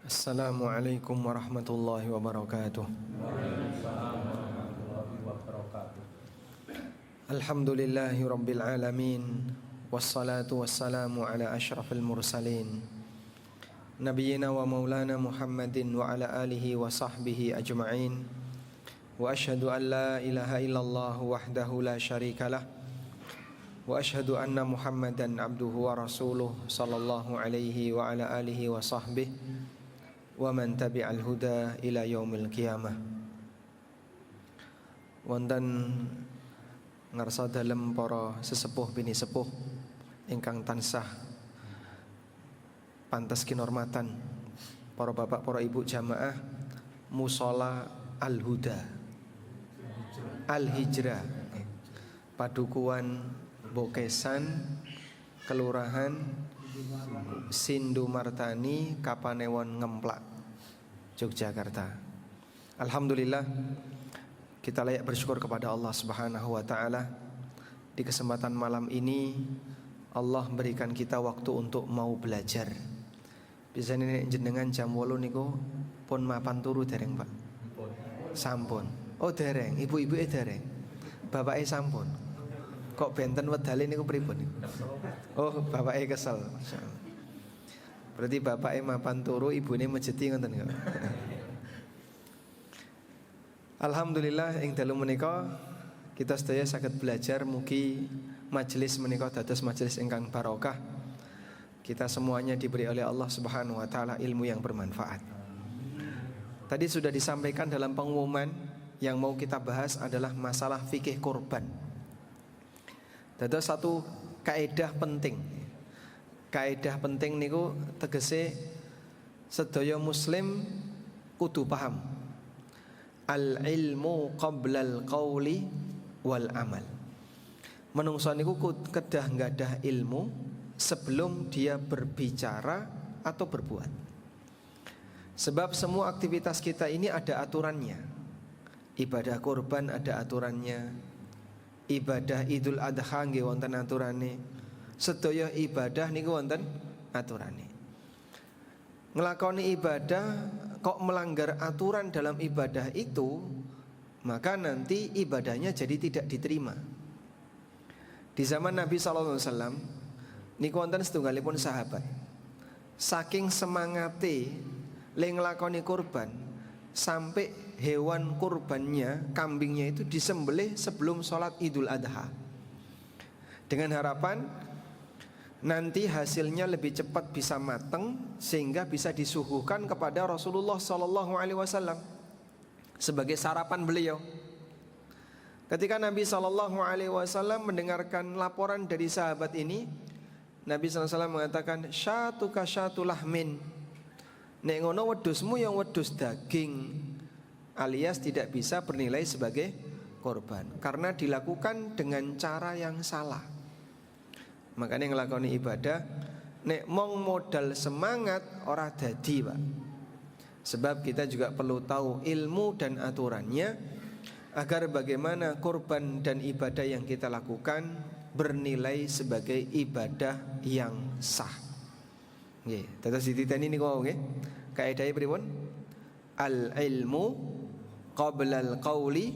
Assalamualaikum warahmatullahi wabarakatuh. Alhamdulillahi rabbil alamin. Wassalatu wassalamu ala ashrafil mursalin Nabiyyina wa maulana Muhammadin wa ala alihi wa sahbihi ajma'in. Wa ashhadu an la ilaha illallah wahdahu la syarikalah. Wa ashhadu anna Muhammadan abduhu wa rasuluh sallallahu alaihi wa ala alihi wa sahbihi wa man tabi'al huda ila yaumil qiyamah. Wonten ngarsa dalem para sesepuh bini sepuh ingkang tansah pantes kinurmatan, para bapak para ibu jamaah Mushola Al-Huda Al-Hijrah Padukuhan Bokesan, Kelurahan Sindumartani, Kapanewon Ngemplak, Yogyakarta. Alhamdulillah, kita layak bersyukur kepada Allah Subhanahu wa taala. Di kesempatan malam ini Allah berikan kita waktu untuk mau belajar. Bisa nek jenengan jam 8 niku pun mapan turu dereng, Pak? Sampun. Oh, dereng. Ibu-ibu dereng. Bapake sampun. Kok benten wedale niku pripun? Oh, bapake kesel. Masyaallah. Berarti bapake mapan turu, ibune mejeti ngoten kok. Alhamdulillah ing dalu menika kita sedaya saged belajar, mugi majelis menika dados majelis ingkang barokah. Kita semuanya diberi oleh Allah Subhanahu wa taala ilmu yang bermanfaat. Tadi sudah disampaikan dalam pengumuman yang mau kita bahas adalah masalah fikih kurban. Dados satu kaidah penting. Kaidah penting niku tegese sedaya muslim kudu paham. Al ilmu qablal qauli wal amal. Menungso niku kedah nggadah ilmu sebelum dia berbicara atau berbuat. Sebab semua aktivitas kita ini ada aturannya. Ibadah kurban ada aturannya. Ibadah Idul Adha nggih wonten aturane. Sedaya ibadah niku wonten aturane. Ngelakoni ibadah kok melanggar aturan dalam ibadah itu, maka nanti ibadahnya jadi tidak diterima. Di zaman Nabi SAW niku wonten setunggalipun sahabat, saking semangate le nglakoni kurban sampai hewan kurbannya, kambingnya itu disembelih sebelum sholat Idul Adha, dengan harapan nanti hasilnya lebih cepat bisa matang sehingga bisa disuguhkan kepada Rasulullah SAW sebagai sarapan beliau. Ketika Nabi SAW mendengarkan laporan dari sahabat ini, Nabi SAW mengatakan, syatuka syatulahmin, nek ngono wedusmu yang wedus daging, alias tidak bisa bernilai sebagai korban karena dilakukan dengan cara yang salah. Makanya ngelakoni ibadah nek mong modal semangat ora dadi, Pak. Sebab kita juga perlu tahu ilmu dan aturannya agar bagaimana korban dan ibadah yang kita lakukan bernilai sebagai ibadah yang sah. Nggih, terus dititeni niku nggih. Kaidahe pripun? Al ilmu qablal qauli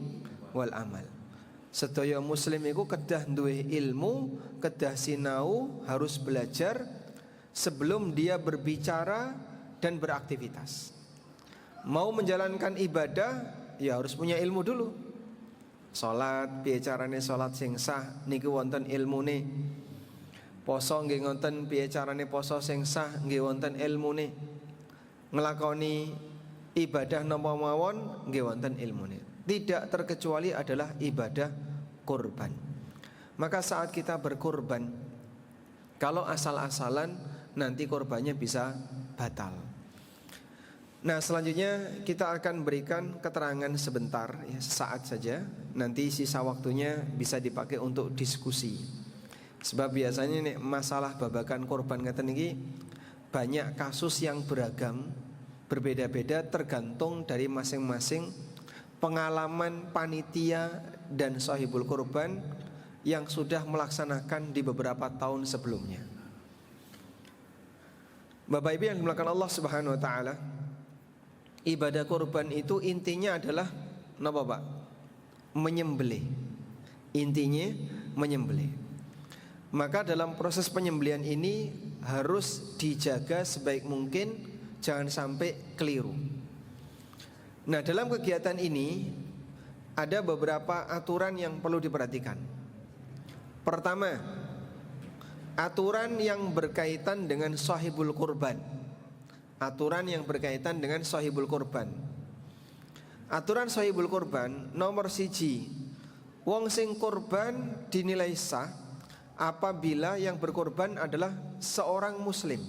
wal amal. Sedaya muslim iku kedah duwe ilmu, kedah sinau, harus belajar sebelum dia berbicara dan beraktivitas. Mau menjalankan ibadah ya harus punya ilmu dulu. Salat, piye carane salat sing sah niku wonten ilmune. Poso nggih wonten piye carane poso sing sah nggih wonten ilmune. Nglakoni ibadah napa mawon nggih wonten ilmune. Tidak terkecuali adalah ibadah kurban. Maka saat kita berkurban, kalau asal-asalan nanti kurbannya bisa batal. Nah, selanjutnya kita akan berikan keterangan sebentar, ya, sesaat saja. Nanti sisa waktunya bisa dipakai untuk diskusi. Sebab biasanya nih masalah babakan kurban ngeten iki banyak kasus yang beragam, berbeda-beda tergantung dari masing-masing pengalaman panitia dan sahibul kurban yang sudah melaksanakan di beberapa tahun sebelumnya. Bapak Ibu yang dimuliakan Allah Subhanahu wa taala, ibadah kurban itu intinya adalah napa Pak? Menyembelih. Intinya menyembelih. Maka dalam proses penyembelihan ini harus dijaga sebaik mungkin, jangan sampai keliru. Nah, dalam kegiatan ini ada beberapa aturan yang perlu diperhatikan. Pertama, aturan yang berkaitan dengan sahibul kurban. Aturan yang berkaitan dengan sahibul kurban. Aturan sahibul kurban nomor 1, wong sing kurban dinilai sah apabila yang berkorban adalah seorang muslim.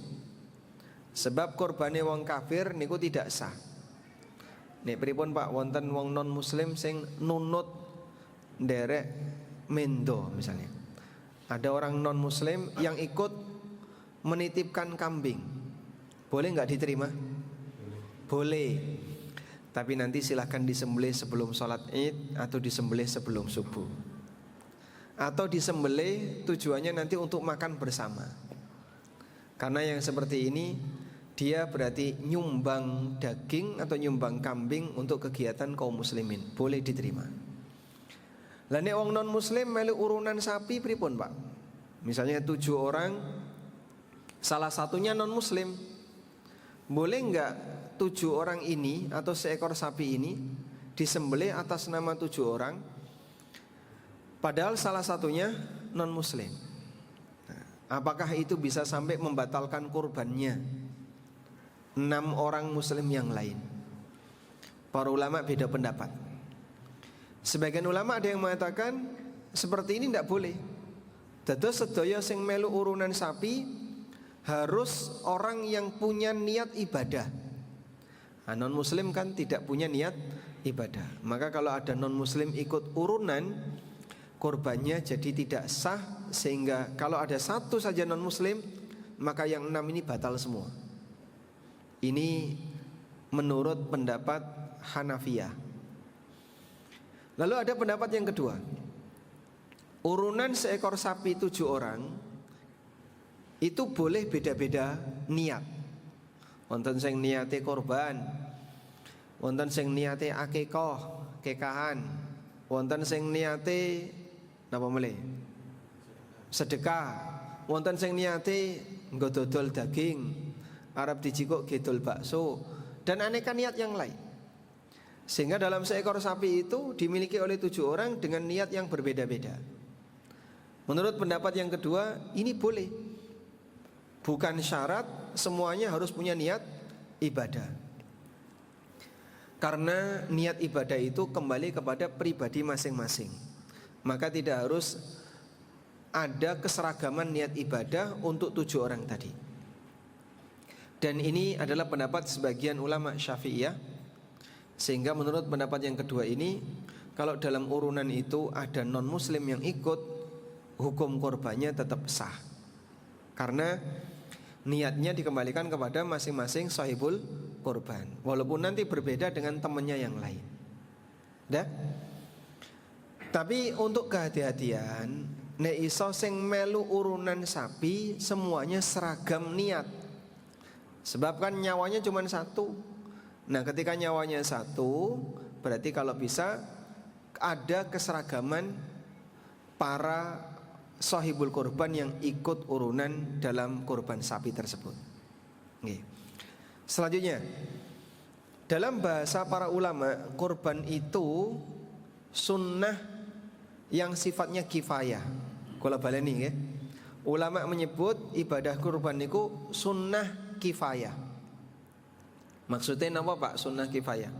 Sebab korbane wong kafir niku tidak sah. Nek pripun Pak, wonten wong non muslim sing nunut nderek mendo misalnya. Ada orang non muslim yang ikut menitipkan kambing. Boleh nggak diterima? Boleh. Tapi nanti silahkan disembelih sebelum sholat Id atau disembelih sebelum subuh. Atau disembelih tujuannya nanti untuk makan bersama. Karena yang seperti ini dia berarti nyumbang daging atau nyumbang kambing untuk kegiatan kaum muslimin. Boleh diterima. Lah nek wong non muslim melu urunan sapi pripun Pak? Misalnya 7 orang, salah satunya non muslim. Boleh enggak 7 orang ini atau seekor sapi ini disembelih atas nama 7 orang, padahal salah satunya non muslim? Nah, apakah itu bisa sampai membatalkan kurbannya 6 orang muslim yang lain? Para ulama beda pendapat. Sebagian ulama ada yang mengatakan seperti ini tidak boleh. Dados sedaya sing melu urunan sapi harus orang yang punya niat ibadah. Non muslim kan tidak punya niat ibadah. Maka kalau ada non muslim ikut urunan, korbannya jadi tidak sah. Sehingga kalau ada satu saja non muslim, maka yang 6 ini batal semua. Ini menurut pendapat Hanafiyah. Lalu ada pendapat yang kedua. Urunan seekor sapi 7 orang itu boleh beda-beda niat. Wonten sing niate korban, wonten sing niate akikah, kekahan, wonten sing niate napa meneh? Sedekah, wonten sing niate nggo dodol daging, arep dijikuk gedol bakso, dan aneka niat yang lain. Sehingga dalam seekor sapi itu dimiliki oleh 7 orang dengan niat yang berbeda-beda. Menurut pendapat yang kedua, ini boleh. Bukan syarat semuanya harus punya niat ibadah. Karena niat ibadah itu kembali kepada pribadi masing-masing. Maka tidak harus ada keseragaman niat ibadah untuk 7 orang tadi. Dan ini adalah pendapat sebagian ulama Syafi'iyah. Sehingga menurut pendapat yang kedua ini, kalau dalam urunan itu ada non muslim yang ikut, hukum korbannya tetap sah. Karena niatnya dikembalikan kepada masing-masing sahibul korban, walaupun nanti berbeda dengan temannya yang lain. Dah? Tapi untuk kehati-hatian, nek iso sing melu urunan sapi semuanya seragam niat. Sebab kan nyawanya cuma 1. Nah, ketika nyawanya 1, berarti kalau bisa ada keseragaman para sahibul korban yang ikut urunan dalam korban sapi tersebut. Oke. Selanjutnya, dalam bahasa para ulama, korban itu sunnah yang sifatnya kifayah. Kula baleni nggih. Ulama menyebut ibadah korban itu sunnah kifayah. Maksudnya apa Pak sunnah kifayah?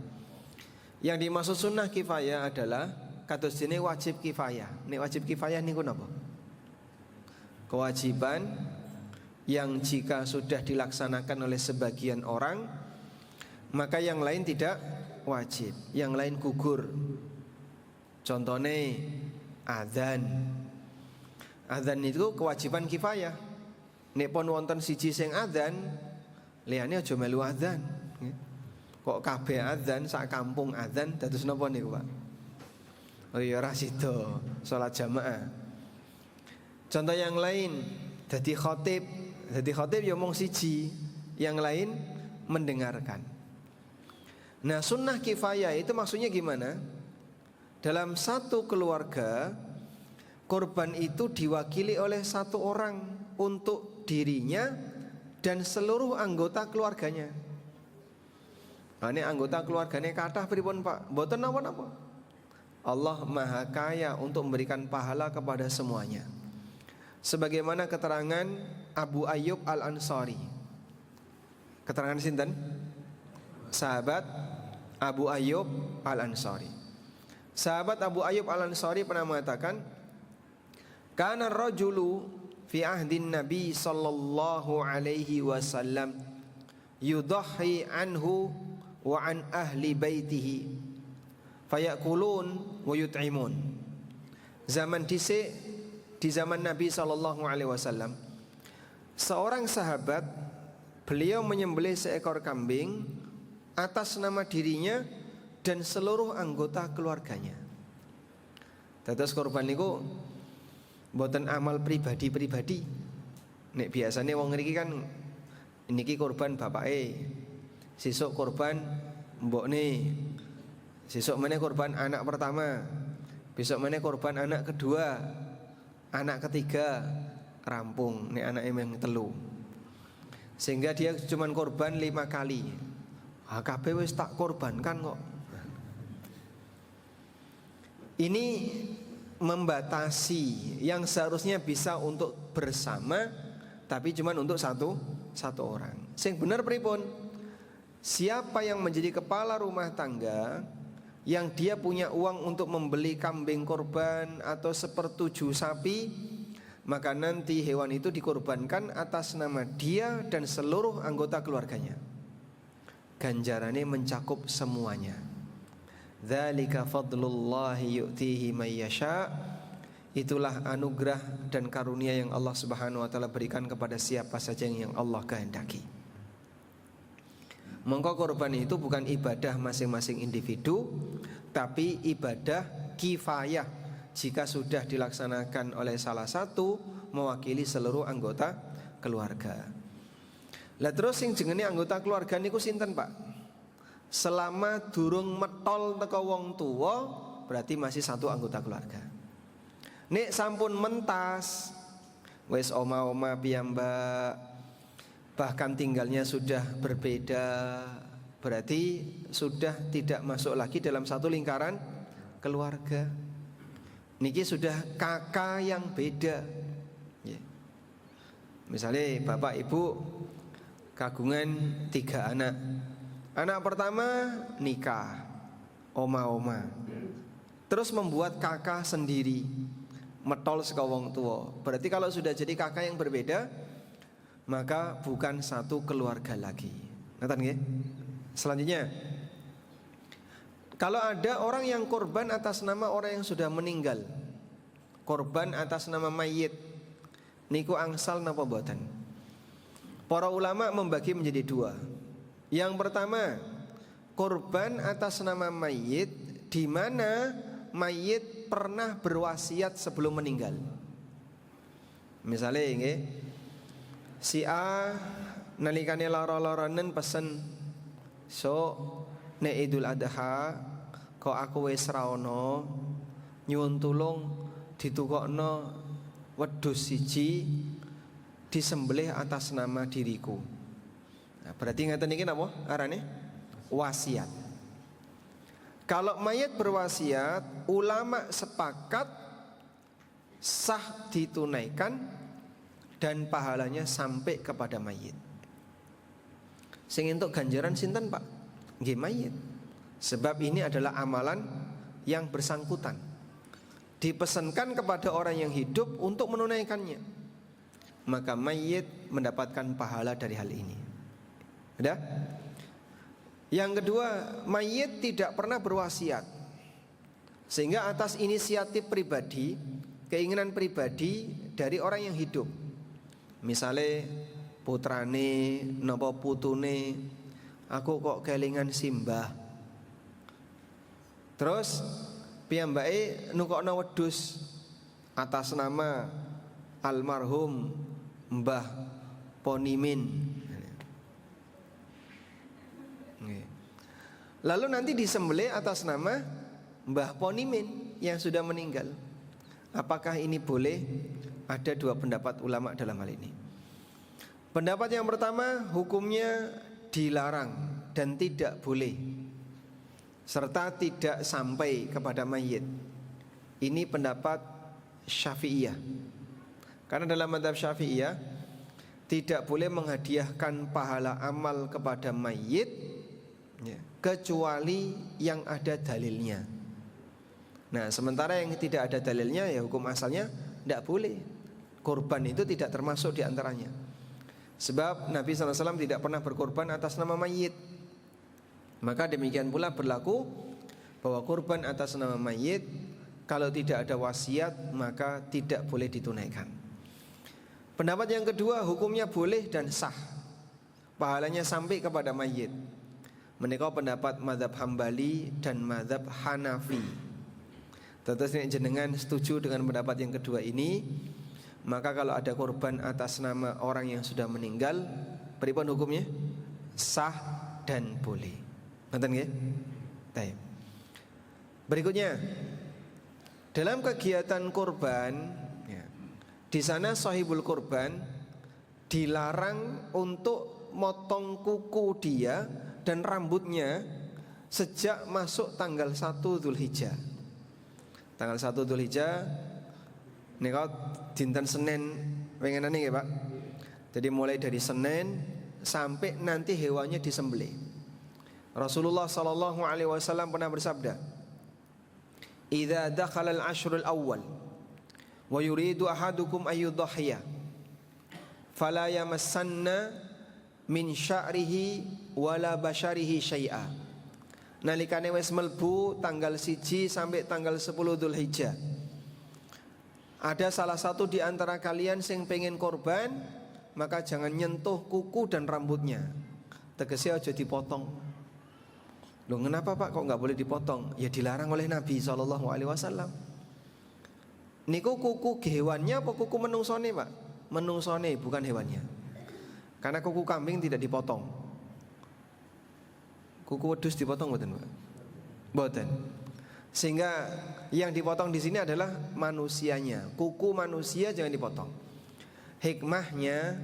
Yang dimaksud sunnah kifayah adalah kados dene wajib kifayah. Nek wajib kifayah niku napa? Kewajiban yang jika sudah dilaksanakan oleh sebagian orang, maka yang lain tidak wajib, yang lain gugur. Contohnya adzan. Adzan itu kewajiban kifayah. Nek pun wonten siji sing adzan, liyane aja melu adzan. Kok kabeh adzan, sak kampung adzan, dados napa niku Pak? Oh iya ora sida salat jamaah. Contoh yang lain, dadi khatib ya mung siji. yang lain mendengarkan. Nah, sunnah kifayah itu maksudnya gimana? Dalam satu keluarga, korban itu diwakili oleh satu orang untuk dirinya dan seluruh anggota keluarganya. Nah, ini anggota keluarganya kathah pripun Pak? Mboten napa-napa. Allah Maha Kaya untuk memberikan pahala kepada semuanya. Sebagaimana keterangan Abu Ayyub Al-Ansari. Keterangan sinten? Sahabat Abu Ayyub Al-Ansari. Sahabat Abu Ayyub Al-Ansari pernah mengatakan, kana rajulu fi ahdin Nabi sallallahu alaihi wasallam yudahhi anhu wa an ahli baitihi fayakulun wa yut'imun. Zaman dhisik, di zaman Nabi sallallahu alaihi wasallam, seorang sahabat beliau menyembelih seekor kambing atas nama dirinya dan seluruh anggota keluarganya. Dados korban niku mboten amal pribadi-pribadi. Nek biasanya wong ngriki kan niki korban bapake, sesuk korban mbokne, sesuk meneh korban anak pertama, besok meneh korban anak kedua, anak ketiga, rampung nek anake mung telu. Sehingga dia cuman korban 5 kali. Kabeh wis tak korbankan kok. Ini membatasi yang seharusnya bisa untuk bersama, tapi cuma untuk satu orang. Sing bener pripun? Siapa yang menjadi kepala rumah tangga, yang dia punya uang untuk membeli kambing korban atau 1/7 sapi, maka nanti hewan itu dikorbankan atas nama dia dan seluruh anggota keluarganya. Ganjarannya mencakup semuanya. Dzalika fadlullahi yu'tihi may yasha. Itulah anugerah dan karunia yang Allah Subhanahu wa taala berikan kepada siapa saja yang Allah kehendaki. Mongko korban itu bukan ibadah masing-masing individu, tapi ibadah kifayah. Jika sudah dilaksanakan oleh salah satu, mewakili seluruh anggota keluarga. Lah terus sing jenenge anggota keluarga niku sinten, Pak? Selama durung metol teko wong tuwa, berarti masih satu anggota keluarga. Nek sampun mentas, wis oma-oma piyambak, bahkan tinggalnya sudah berbeda, berarti sudah tidak masuk lagi dalam satu lingkaran keluarga. Niki sudah kakak yang beda. Misalnya bapak ibu kagungan 3 anak. Anak pertama nikah, oma-oma, terus membuat kakak sendiri, metol saka wong tua. Berarti kalau sudah jadi kakak yang berbeda, maka bukan satu keluarga lagi. Ngerti nggih? Selanjutnya, kalau ada orang yang korban atas nama orang yang sudah meninggal, korban atas nama mayit, niku angsal napa mboten? Para ulama membagi menjadi 2. Yang pertama, korban atas nama mayit di mana mayit pernah berwasiat sebelum meninggal. Misalnya nggih, si A nalikane lara-laranen pesen, so nek Idul Adha kok aku wis ra ono, nyuwun tulung ditukokno wedhus siji disembelih atas nama diriku. Nah, berarti ngeten iki napa arane? Wasiat. Kalau mayat berwasiat, ulama sepakat sah ditunaikan dan pahalanya sampai kepada mayit. Sing entuk ganjaran sinten, Pak? Nggih mayit. Sebab ini adalah amalan yang bersangkutan. Dipesankan kepada orang yang hidup untuk menunaikannya. Maka mayit mendapatkan pahala dari hal ini. Ada? Yang kedua, mayit tidak pernah berwasiat. Sehingga atas inisiatif pribadi, keinginan pribadi dari orang yang hidup. Misalnya putrane napa putune, aku kok kelingan simbah. Terus piyambake nukokno wedhus atas nama almarhum Mbah Ponimin. Lalu nanti disembelih atas nama Mbah Ponimin yang sudah meninggal. Apakah ini boleh? Ada dua pendapat ulama dalam hal ini. Pendapat yang pertama, hukumnya dilarang dan tidak boleh, serta tidak sampai kepada mayit. Ini pendapat Syafi'iyah. Karena dalam mazhab Syafi'iyah tidak boleh menghadiahkan pahala amal kepada mayit ya, kecuali yang ada dalilnya. Nah, sementara yang tidak ada dalilnya ya hukum asalnya tidak boleh. Korban itu tidak termasuk diantaranya. Sebab Nabi SAW tidak pernah berkorban atas nama mayit. Maka demikian pula berlaku bahwa korban atas nama mayit kalau tidak ada wasiat maka tidak boleh ditunaikan. Pendapat yang kedua, hukumnya boleh dan sah, pahalanya sampai kepada mayit. Menika pendapat mazhab Hambali dan mazhab Hanafi. Tentu jenengan setuju dengan pendapat yang kedua ini, maka kalau ada korban atas nama orang yang sudah meninggal, pripun hukumnya? Sah dan boleh. Ngerti nggih? Baik. Berikutnya, dalam kegiatan korban, ya, di sana sahibul korban dilarang untuk motong kuku dia dan rambutnya sejak masuk tanggal 1 Dzulhijjah. Tanggal 1 Dzulhijjah nika dinten Senin wengenane nggih, Pak. Jadi mulai dari Senin sampai nanti hewannya disembelih. Rasulullah sallallahu alaihi wasallam pernah bersabda, "Idza dakhala al-ashrul awwal wa yuridu ahadukum ayyudhhiya fala yamassanna min sya'rihi wala basyarihi syai'a." Nalikane wis mlebu tanggal 1 sampai tanggal 10 Dzulhijjah, ada salah satu di antara kalian sing pengen korban, maka jangan nyentuh kuku dan rambutnya. Tegese aja dipotong. Loh, kenapa Pak kok nggak boleh dipotong? Ya dilarang oleh Nabi SAW. Niku kuku hewannya apa kuku menungsone, Pak? Menungsone, bukan hewannya. Karena kuku kambing tidak dipotong. Kuku wedhus dipotong mboten, Pak? Mboten. Sehingga yang dipotong di sini adalah manusianya. Kuku manusia jangan dipotong. Hikmahnya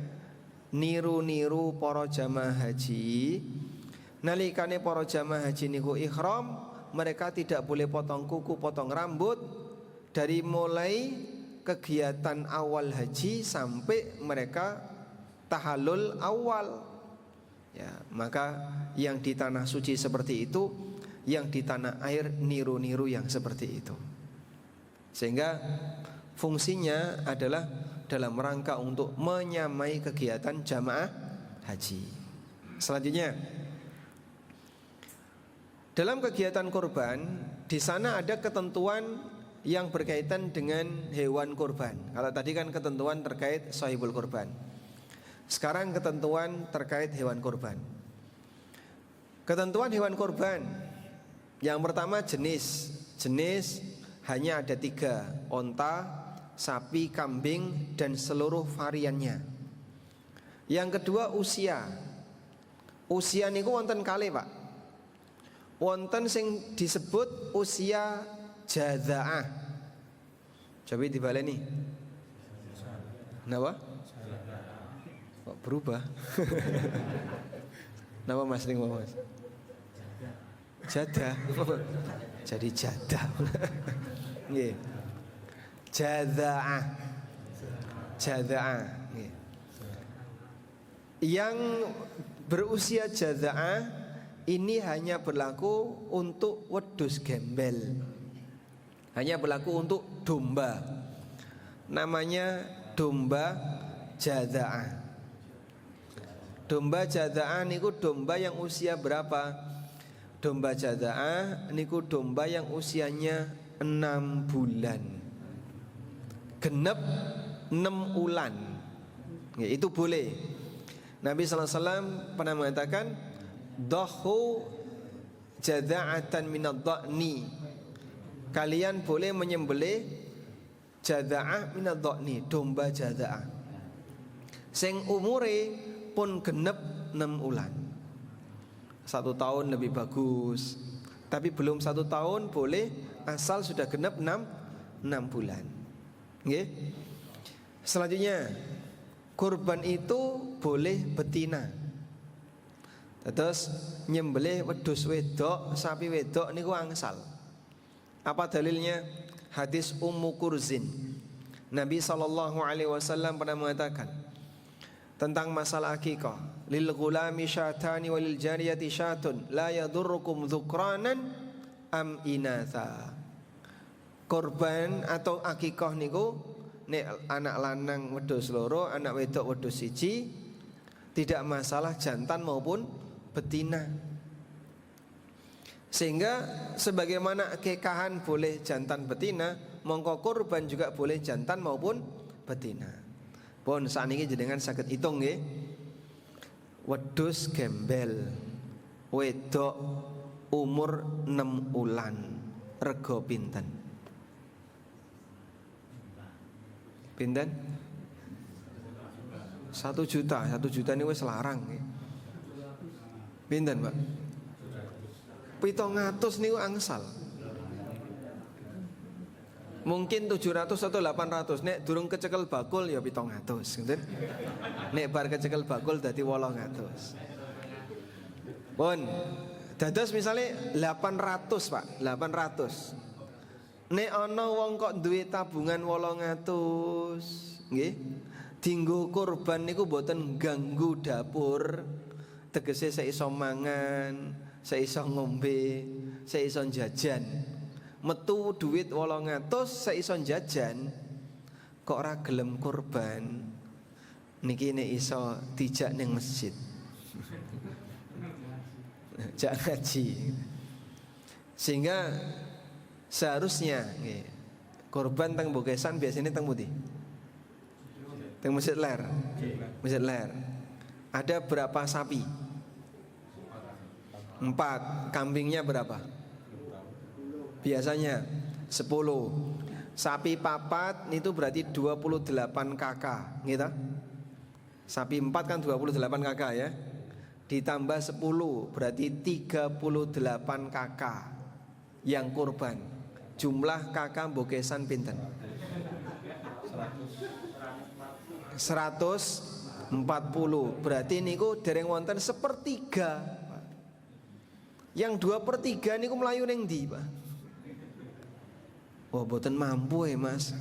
niru-niru para jamaah haji. Nalikane para jamaah haji niku ihram, mereka tidak boleh potong kuku, potong rambut dari mulai kegiatan awal haji sampai mereka tahallul awal. Ya, maka yang di tanah suci seperti itu, yang di tanah air niru-niru yang seperti itu. Sehingga fungsinya adalah dalam rangka untuk menyamai kegiatan jamaah haji. Selanjutnya, dalam kegiatan korban, di sana ada ketentuan yang berkaitan dengan hewan korban. Kalau tadi kan ketentuan terkait sahibul korban, sekarang ketentuan terkait hewan korban. Ketentuan hewan korban, yang pertama jenis hanya ada 3: onta, sapi, kambing, dan seluruh variannya. Yang kedua usia. Usia niku wonten kalih, Pak. Wonten sing disebut usia jadza'ah. Coba dibaleni. Napa? Kok berubah? Napa Mas ning Mas? Jadah. Jadi jadah. Nggih. Jadza'ah. Jadza'ah, nggih. Yang berusia jadza'ah ini hanya berlaku untuk wedhus gembel. Hanya berlaku untuk domba. Namanya domba jadza'ah. Domba jadza'ah niku domba yang usia berapa? Domba jadza'ah niku domba yang usianya 6 bulan. Genep 6 ulan. Ya, itu boleh. Nabi SAW pernah mengatakan, "Dhahu jadza'atan minadh-dha'ni." Kalian boleh menyembelih jadza'ah minadh-dha'ni, domba jadza'ah sing umure pun genep 6 ulan. 1 tahun lebih bagus. Tapi belum 1 tahun boleh asal sudah genap 6 bulan. Nggih. Selanjutnya, kurban itu boleh betina. Terus nyembelih wedhus wedok, sapi wedok niku angsal. Apa dalilnya? Hadis Ummu Kurzin. Nabi SAW pernah mengatakan tentang masalah akikah, lil ghulami syatani walil jariyati syatun la yadurrukum dzukranan am inatha. Korban atau akikah niku nek anak lanang wedhus loro, anak wedok wedhus siji, tidak masalah jantan maupun betina. Sehingga sebagaimana akikahan boleh jantan betina, mongko kurban juga boleh jantan maupun betina. Pun sakniki jenengan saged hitung nggih. Wedhus gembel wedok umur 6 wulan rega pinten? Pinten? 1 juta. 1 juta ini wis larang nggih. Pinten, Pak? 700 niku angsal. Mungkin 700 atau 800. Nek durung kecekel bakul ya 700, ngoten. Nek bar kecekel bakul dadi 800. Pun dados misale 800, Pak, 800. Nek ana wong kok duwe tabungan 800, nggih. Dinggo kurban niku mboten ganggu dapur. Tegese seiso mangan, seiso ngombe, seiso jajan. Metu duit 800 seiso jajan, kok ora gelem kurban. Niki nek iso dijak ning masjid. Jak ngaji. Sehingga seharusnya nggih, kurban teng Bokesan biasanya teng pundi? Teng Masjid Ler. Masjid Ler. Ada berapa sapi? 4. Kambingnya berapa? Biasanya 10. Sapi papat itu berarti 28 kakak, gitu. Sapi 4 kan 28 kakak ya. Ditambah 10 berarti 38 kakak yang kurban. Jumlah kakak Bokesan pinten? 140. Berarti niku dereng wonten 1/3. Yang 2/3 niku melayu ning ndi, Pak? Wah, boten mampu ya, Mas.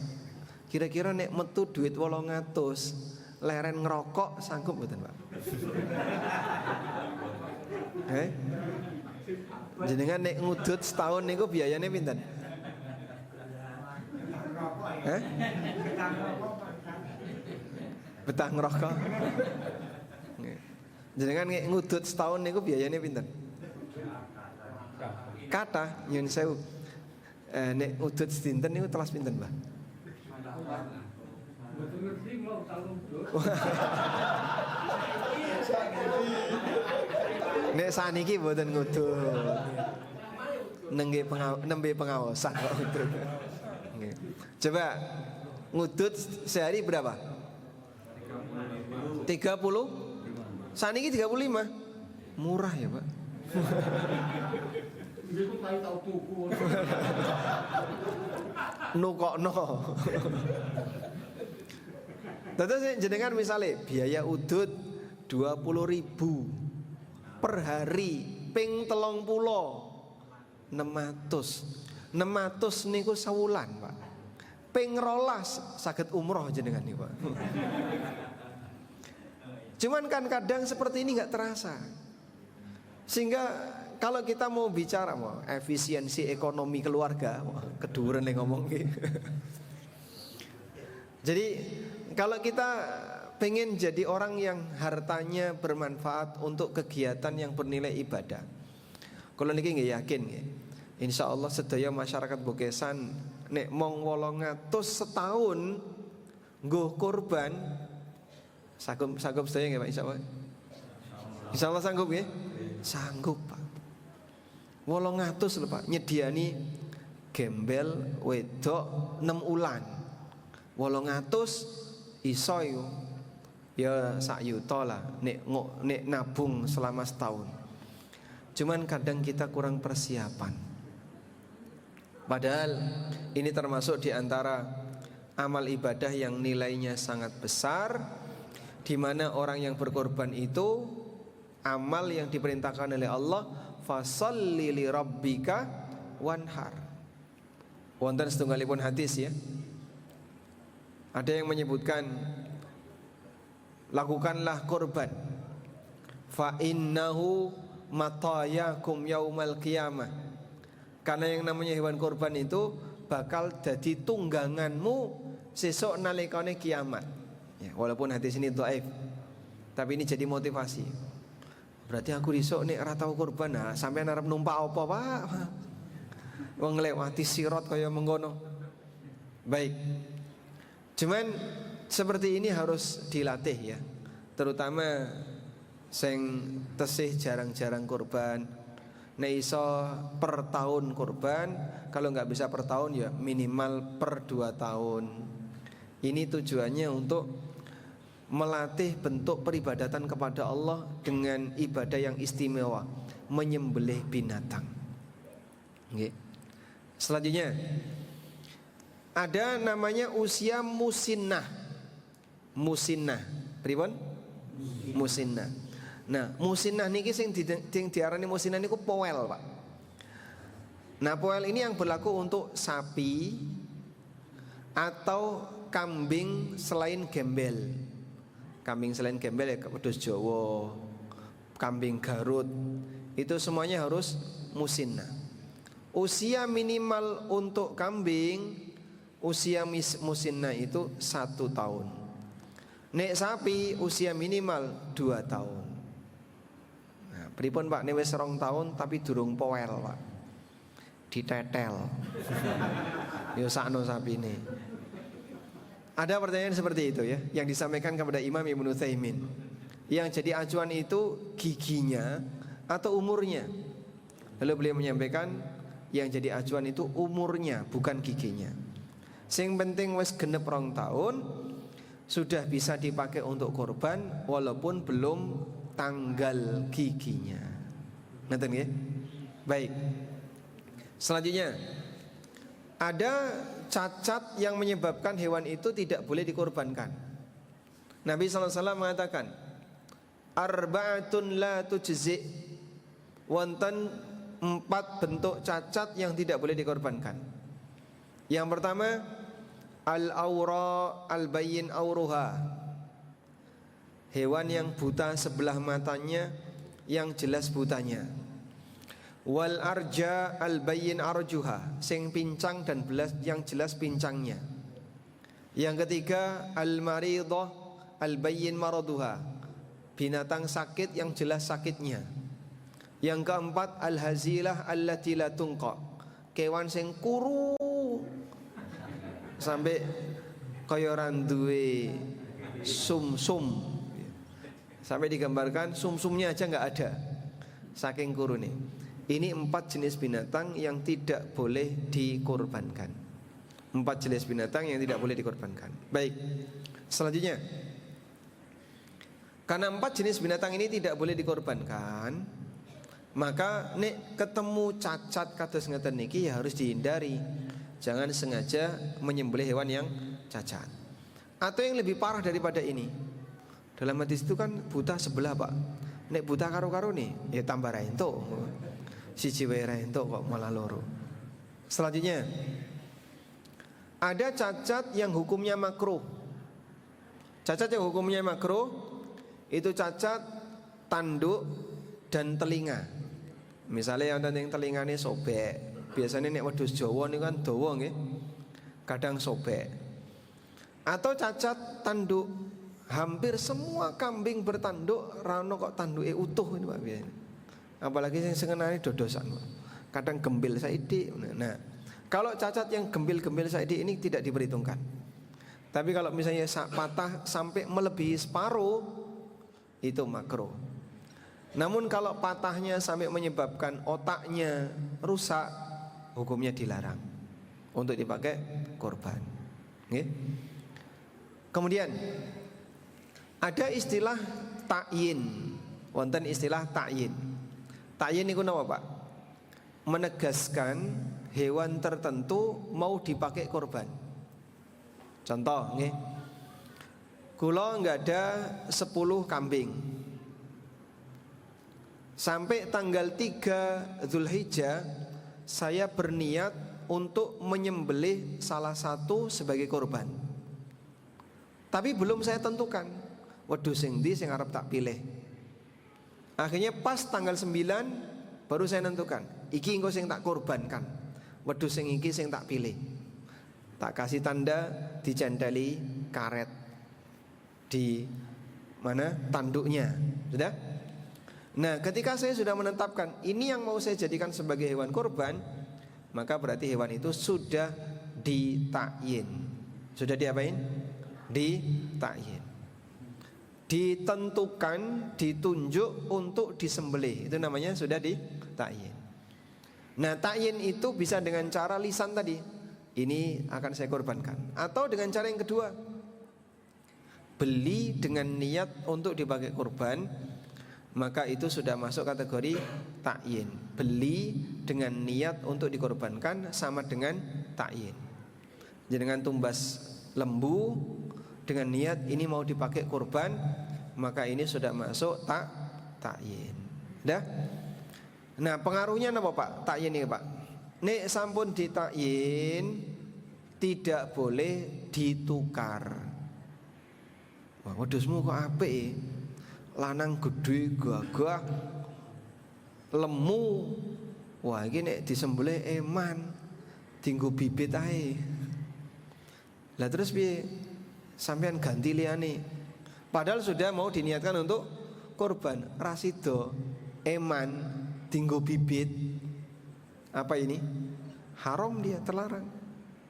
Kira-kira nek metu duit 800, leren ngerokok sanggup boten, Pak? Jenengan nek ngudut setahun niku biayanya pinten? Betah ngerokok. Jenengan nek ngudut setahun niku biayanya pinten? Kata nyun sewu. Nek udut sedinten niku telas pinten, Mbah? Nek saniki mboten ngudut. Nembe pengawasan kok udut. Coba ngudut sehari berapa? 30? Saniki 35. Murah ya, Pak. Nukokno. Terus jenengan misalnya biaya udut 20.000 per hari, ping 30 600 niku sawulan, Pak. Ping 12 saged umroh jenengan nih, Pak. Cuman kan kadang seperti ini nggak terasa. Sehingga kalau kita mau bicara efisiensi ekonomi keluarga, keduren yang ngomong gitu. Jadi kalau kita pengen jadi orang yang hartanya bermanfaat untuk kegiatan yang bernilai ibadah, kalau niki nggak yakin, insya Allah sedaya masyarakat Bokesan nek mong 800 setahun nggo kurban, sanggup sedaya nggih Pak? Insya Allah sanggup ya? Sanggup, Pak. 800 lho, Pak, nyediani gembel wedok 6 wulan. 800 iso yo ya sak yuta lah nek nabung selama setahun. Cuman kadang kita kurang persiapan. Padahal ini termasuk di antara amal ibadah yang nilainya sangat besar, di mana orang yang berkorban itu amal yang diperintahkan oleh Allah, fasholli li rabbika wanhar. Wonten setunggalipun hadis ya. Ada yang menyebutkan lakukanlah korban, fa innahu matayakum yaumal qiyamah. Karena yang namanya hewan korban itu bakal jadi tungganganmu sesuk nalikane kiamat. Ya, walaupun hadis ini dhaif, tapi ini jadi motivasi. Berarti aku besok nek ora tau korban, nah sampean arep numpak apa, Pak? Wong nglewati sirat kaya mengkono. Baik. Cuman seperti ini harus dilatih ya. Terutama sing tesih jarang-jarang korban. Nek iso per tahun korban, kalau nggak bisa per tahun ya minimal per 2 tahun. Ini tujuannya untuk melatih bentuk peribadatan kepada Allah dengan ibadah yang istimewa, menyembelih binatang. Oke. Selanjutnya ada namanya usia musinnah. Musinnah, pripun? Musinnah. Nah, musinnah niki sing diarani musinnah niku poel, Pak. Nah, poel ini yang berlaku untuk sapi atau kambing selain gembel. Kambing selain gembel ya wedhus Jawa, kambing Garut, itu semuanya harus musinnah. Usia minimal untuk kambing, usia musinnah itu 1 tahun. Nek sapi usia minimal 2 tahun. Nah, pripun Pak, nek wis 2 tahun tapi durung poel, Pak. Ditetel. Yo sakno sapine. Ada pertanyaan seperti itu ya, yang disampaikan kepada Imam Ibnu Utsaimin. Yang jadi acuan itu giginya atau umurnya. Lalu beliau menyampaikan yang jadi acuan itu umurnya, bukan giginya. Sing penting wis genep 2 tahun sudah bisa dipakai untuk korban walaupun belum tanggal giginya. Ngerti nggih? Baik. Selanjutnya ada cacat yang menyebabkan hewan itu tidak boleh dikorbankan. Nabi SAW mengatakan, arba'atun la tujzi, wonten 4 bentuk cacat yang tidak boleh dikorbankan. Yang pertama, al-aura al-bayyin auruha, hewan yang buta sebelah matanya, yang jelas butanya. Wal arja al-bayyin arjuha, sing pincang dan belas yang jelas pincangnya. Yang ketiga, al-maridah al-bayyin maraduha, binatang sakit yang jelas sakitnya. Yang keempat, al-hazilah allati la tunqa, kewan sing kuru sampai kaya ora duwe sumsum, sampai digambarkan sumsumnya aja nggak ada, saking kurune. Ini 4 jenis binatang yang tidak boleh dikorbankan. 4 jenis binatang yang tidak boleh dikorbankan. Baik, selanjutnya, karena 4 jenis binatang ini tidak boleh dikorbankan, maka nek ketemu cacat kados ngeten niki ya harus dihindari. Jangan sengaja menyembelih hewan yang cacat. Atau yang lebih parah daripada ini, dalam hadis itu kan buta sebelah, Pak. Nek buta karo-karo nih, ya tambah ra entuk. Siji wae ra entuk kok malah loro. Selanjutnya, ada cacat yang hukumnya makruh. Cacat yang hukumnya makruh itu cacat tanduk dan telinga. Misalnya yang telingane sobek. Biasanya nek wedhus Jawa niku kan dawa nggih, kadang sobek. Atau cacat tanduk, hampir semua kambing bertanduk rano kok tanduke utuh ini Pak biasanya. Apalagi yang sengenane dodosan, kadang gembil saidi. Nah, kalau cacat yang gembil-gembil saidi ini tidak diperhitungkan. Tapi kalau misalnya patah sampai melebihi separuh, itu makruh. Namun kalau patahnya sampai menyebabkan otaknya rusak, hukumnya dilarang untuk dipakai korban. Oke? Kemudian ada istilah ta'yin. Wonten istilah ta'yin. Ta'yin niku napa, Pak? Menegaskan hewan tertentu mau dipakai korban. Contoh nggih. Kula nggak ada 10 kambing. Sampai tanggal 3 Zulhijjah saya berniat untuk menyembelih salah satu sebagai korban. Tapi belum saya tentukan wedhus sing ndi sing arep tak pilih. Akhirnya pas tanggal 9 baru saya nentukan, iki engko sing tak korbankan. Wedhus sing iki sing tak pilih. Tak kasih tanda, dicenteli karet di mana tanduknya. Sudah? Nah, ketika saya sudah menetapkan ini yang mau saya jadikan sebagai hewan korban, maka berarti hewan itu sudah ditakyin. Sudah diapain? Ditakyin. Ditentukan, ditunjuk untuk disembelih. Itu namanya sudah ditakyin. Nah, takyin itu bisa dengan cara lisan tadi. Ini akan saya korbankan. Atau dengan cara yang kedua, beli dengan niat untuk dipakai korban, maka itu sudah masuk kategori takyin. Beli dengan niat untuk dikorbankan sama dengan takyin. Jadi dengan tumbas lembu dengan niat ini mau dipakai korban, maka ini sudah masuk takyin. Dah? Nah, pengaruhnya apa, Pak? Takyin ini, Pak. Nek sampun ditakyin tidak boleh ditukar. Wah, wedhusmu kok apik, lanang gedhe gagah, lemu. Wah, iki nek disembelih eman, dienggo bibit ae. Lah terus piye? Sampean ganti liyane. Padahal sudah mau diniatkan untuk korban. Rasido eman dienggo bibit. Apa ini? Haram, dia terlarang.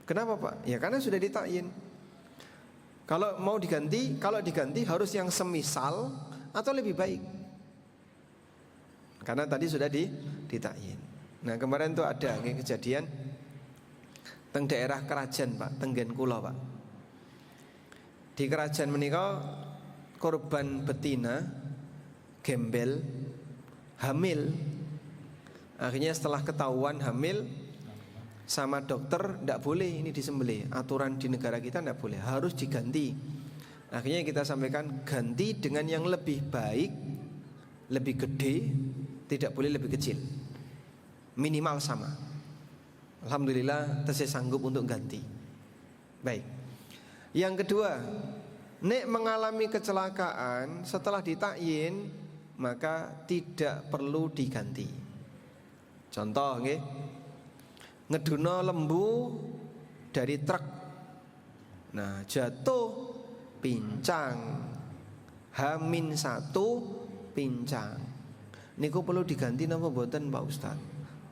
Kenapa, Pak? Ya karena sudah ditakyin. Kalau mau diganti, kalau diganti harus yang semisal atau lebih baik. Karena tadi sudah ditakyin. Nah, kemarin tuh ada kejadian teng daerah kerajaan, Pak, Tenggen kula, Pak. Di kerajaan menika korban betina gembel hamil. Akhirnya setelah ketahuan hamil sama dokter, tidak boleh ini disembelih. Aturan di negara kita tidak boleh, harus diganti. Akhirnya kita sampaikan ganti dengan yang lebih baik, lebih gede, tidak boleh lebih kecil, minimal sama. Alhamdulillah saya sanggup untuk ganti. Baik. Yang kedua, nek mengalami kecelakaan setelah ditakyin, maka tidak perlu diganti. Contoh nggih, ngeduno lembu dari truk. Nah, jatuh pincang, H-1 pincang. Niku perlu diganti napa mboten, Pak Ustaz?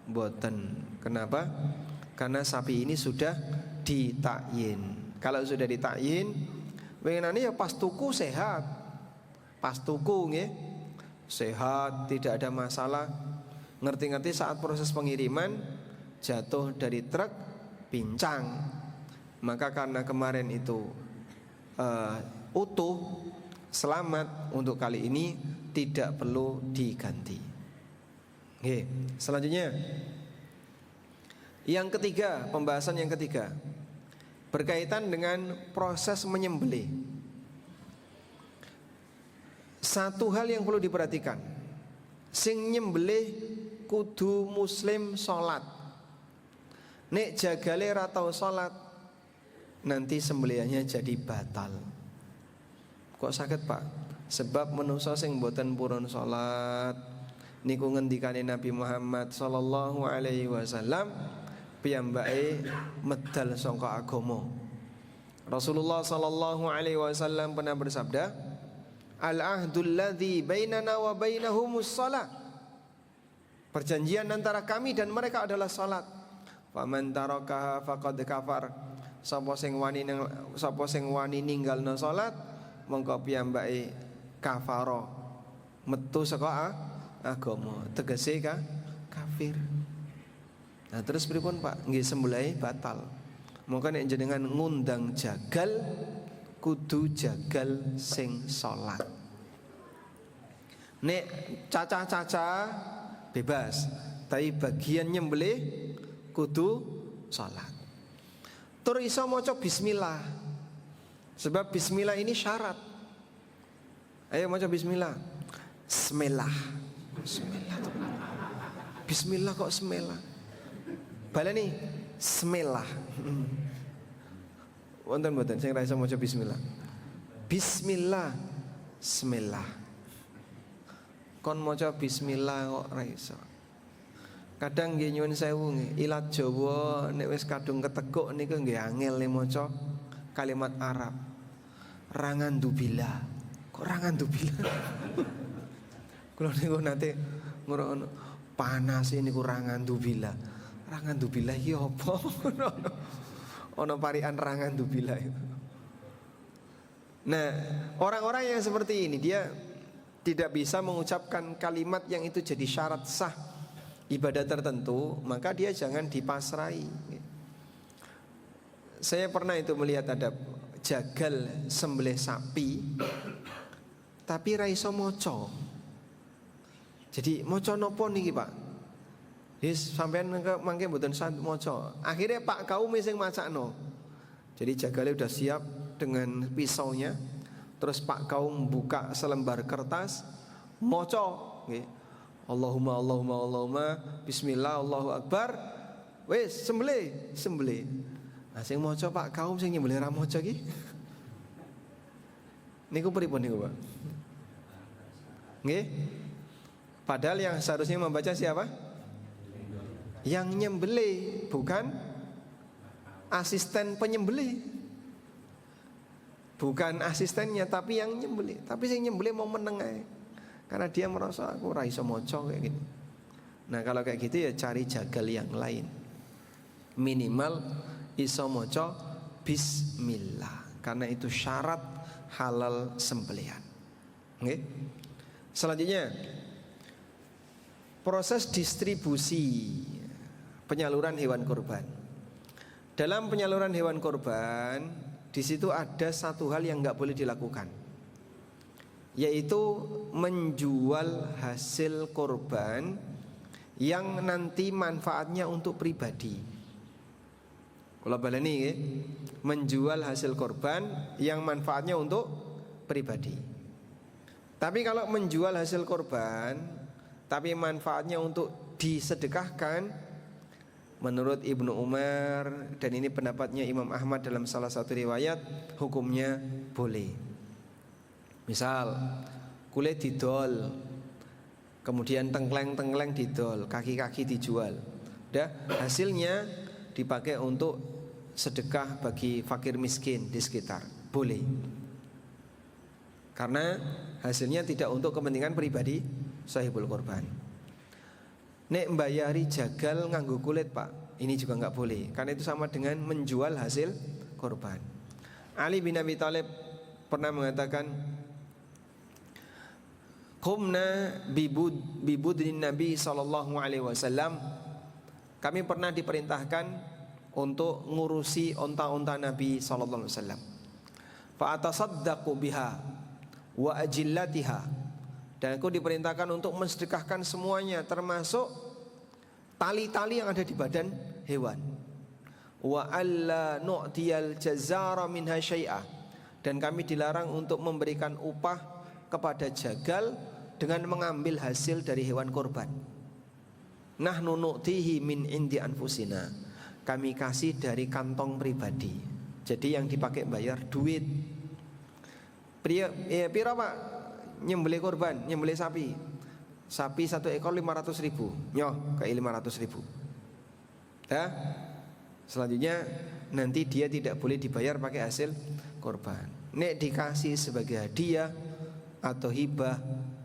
Mboten. Kenapa? Karena sapi ini sudah ditakyin. Kalau sudah ditakyin, winginane ya pas tuku sehat. Pas tuku nggih, sehat, tidak ada masalah. Ngerti-ngerti saat proses pengiriman jatuh dari truk, pincang. Maka karena kemarin itu utuh, selamat, untuk kali ini tidak perlu diganti. Oke, selanjutnya yang ketiga, pembahasan yang ketiga berkaitan dengan proses menyembelih. Satu hal yang perlu diperhatikan, sing nyembelih kudu muslim sholat. Nek jagale ra tau sholat, nanti sembelihannya jadi batal. Kok sakit, Pak? Sebab manusa sing mboten purun sholat niku ngendikane Nabi Muhammad sallallahu alaihi wasallam, piyambake medal sangka agama. Rasulullah sallallahu alaihi wasallam pernah bersabda, al-ahdul ladzi bainana wa bainahumus shalah. Perjanjian antara kami dan mereka adalah salat. Faman tarakaha faqad kafar. Sapa sing wani ninggalna salat, mongko piyambake kafara, metu saka agama, tegese kafir. Nah, terus pripun, Pak? Nggih sembelih batal. Mongko nek jenengan ngundang jagal, kudu jagal sing salat. Nek caca-caca bebas. Tapi bagian nyembelih kudu salat. Tur iso maca bismillah. Sebab bismillah ini syarat. Ayo maca bismillah. Bismillah. Bismillah. Bismillah kok bismillah. Baleni bismillah. Wonten mboten sing ra iso maca bismillah. Bismillah. Bismillah. Kon maca bismillah kok ra iso. Kadang nggih nyuwun sewu nggih, ilat Jawa nek wis kadung ketekuk niku nggih angel maca kalimat Arab. Rangandubillah. Kok rangandubillah? Kula niku nate ngrungokno panas niku rangandubillah. Rangandubillah iki apa? Ono parian rangandubillah itu. Nah, orang-orang yang seperti ini dia tidak bisa mengucapkan kalimat yang itu jadi syarat sah ibadah tertentu, maka dia jangan dipasrai. Saya pernah itu melihat ada jagal sembelih sapi tapi ra iso maca. Jadi maca napa niki, Pak? Wis sampean mangke mboten maca. Akhirnya Pak kaum sing macakno. Jadi jagale udah siap dengan pisaunya. Terus Pak kaum buka selembar kertas, maca nggih. Allahumma Allahumma Allahumma bismillah Allahu akbar. Wis sembelih, sembelih. Nah sing maca Pak kaum sing nyembelih ra maca iki. Niku pripun niku, Pak? Nggih. Padahal yang seharusnya membaca siapa? Yang nyembelih, bukan asisten penyembelih. Bukan asistennya tapi yang nyembelih. Tapi sing nyembelih mau meneng ae. Karena dia merasa aku ra iso maca kayak gini. Nah kalau kayak gitu ya cari jagal yang lain. Minimal iso maca bismillah. Karena itu syarat halal sembelihan. Oke? Selanjutnya proses distribusi penyaluran hewan kurban. Dalam penyaluran hewan kurban, di situ ada satu hal yang nggak boleh dilakukan, yaitu menjual hasil korban yang nanti manfaatnya untuk pribadi. Kalau baleni ya, menjual hasil korban yang manfaatnya untuk pribadi. Tapi kalau menjual hasil korban tapi manfaatnya untuk disedekahkan, menurut Ibnu Umar dan ini pendapatnya Imam Ahmad dalam salah satu riwayat, hukumnya boleh. Misal kulit didol, kemudian tengkleng-tengkleng didol, kaki-kaki dijual. Hasilnya dipakai untuk sedekah bagi fakir miskin di sekitar. Boleh. Karena hasilnya tidak untuk kepentingan pribadi sahibul korban. Nek mbayari jagal nganggo kulit, Pak, ini juga nggak boleh. Karena itu sama dengan menjual hasil korban. Ali bin Abi Thalib pernah mengatakan, qumna bibudin Nabi sallallahu alaihi wasallam. Kami pernah diperintahkan untuk ngurusi onta-onta Nabi sallallahu alaihi wasallam. Fa atasaddaqu biha wa ajillatiha. Dan aku diperintahkan untuk mensedekahkan semuanya, termasuk tali-tali yang ada di badan hewan. Wa alla nu'tiyal jazara minha syai'ah. Dan kami dilarang untuk memberikan upah kepada jagal dengan mengambil hasil dari hewan korban. Nahnu nu'tihi min indi anfusina. Kami kasih dari kantong pribadi. Jadi yang dipakai bayar duit. Pira Pak nyembelih korban, nyembelih sapi. Sapi satu ekor 500.000. Nyoh, kayak 500.000. Ya. Selanjutnya nanti dia tidak boleh dibayar pakai hasil korban. Nek dikasih sebagai hadiah atau hibah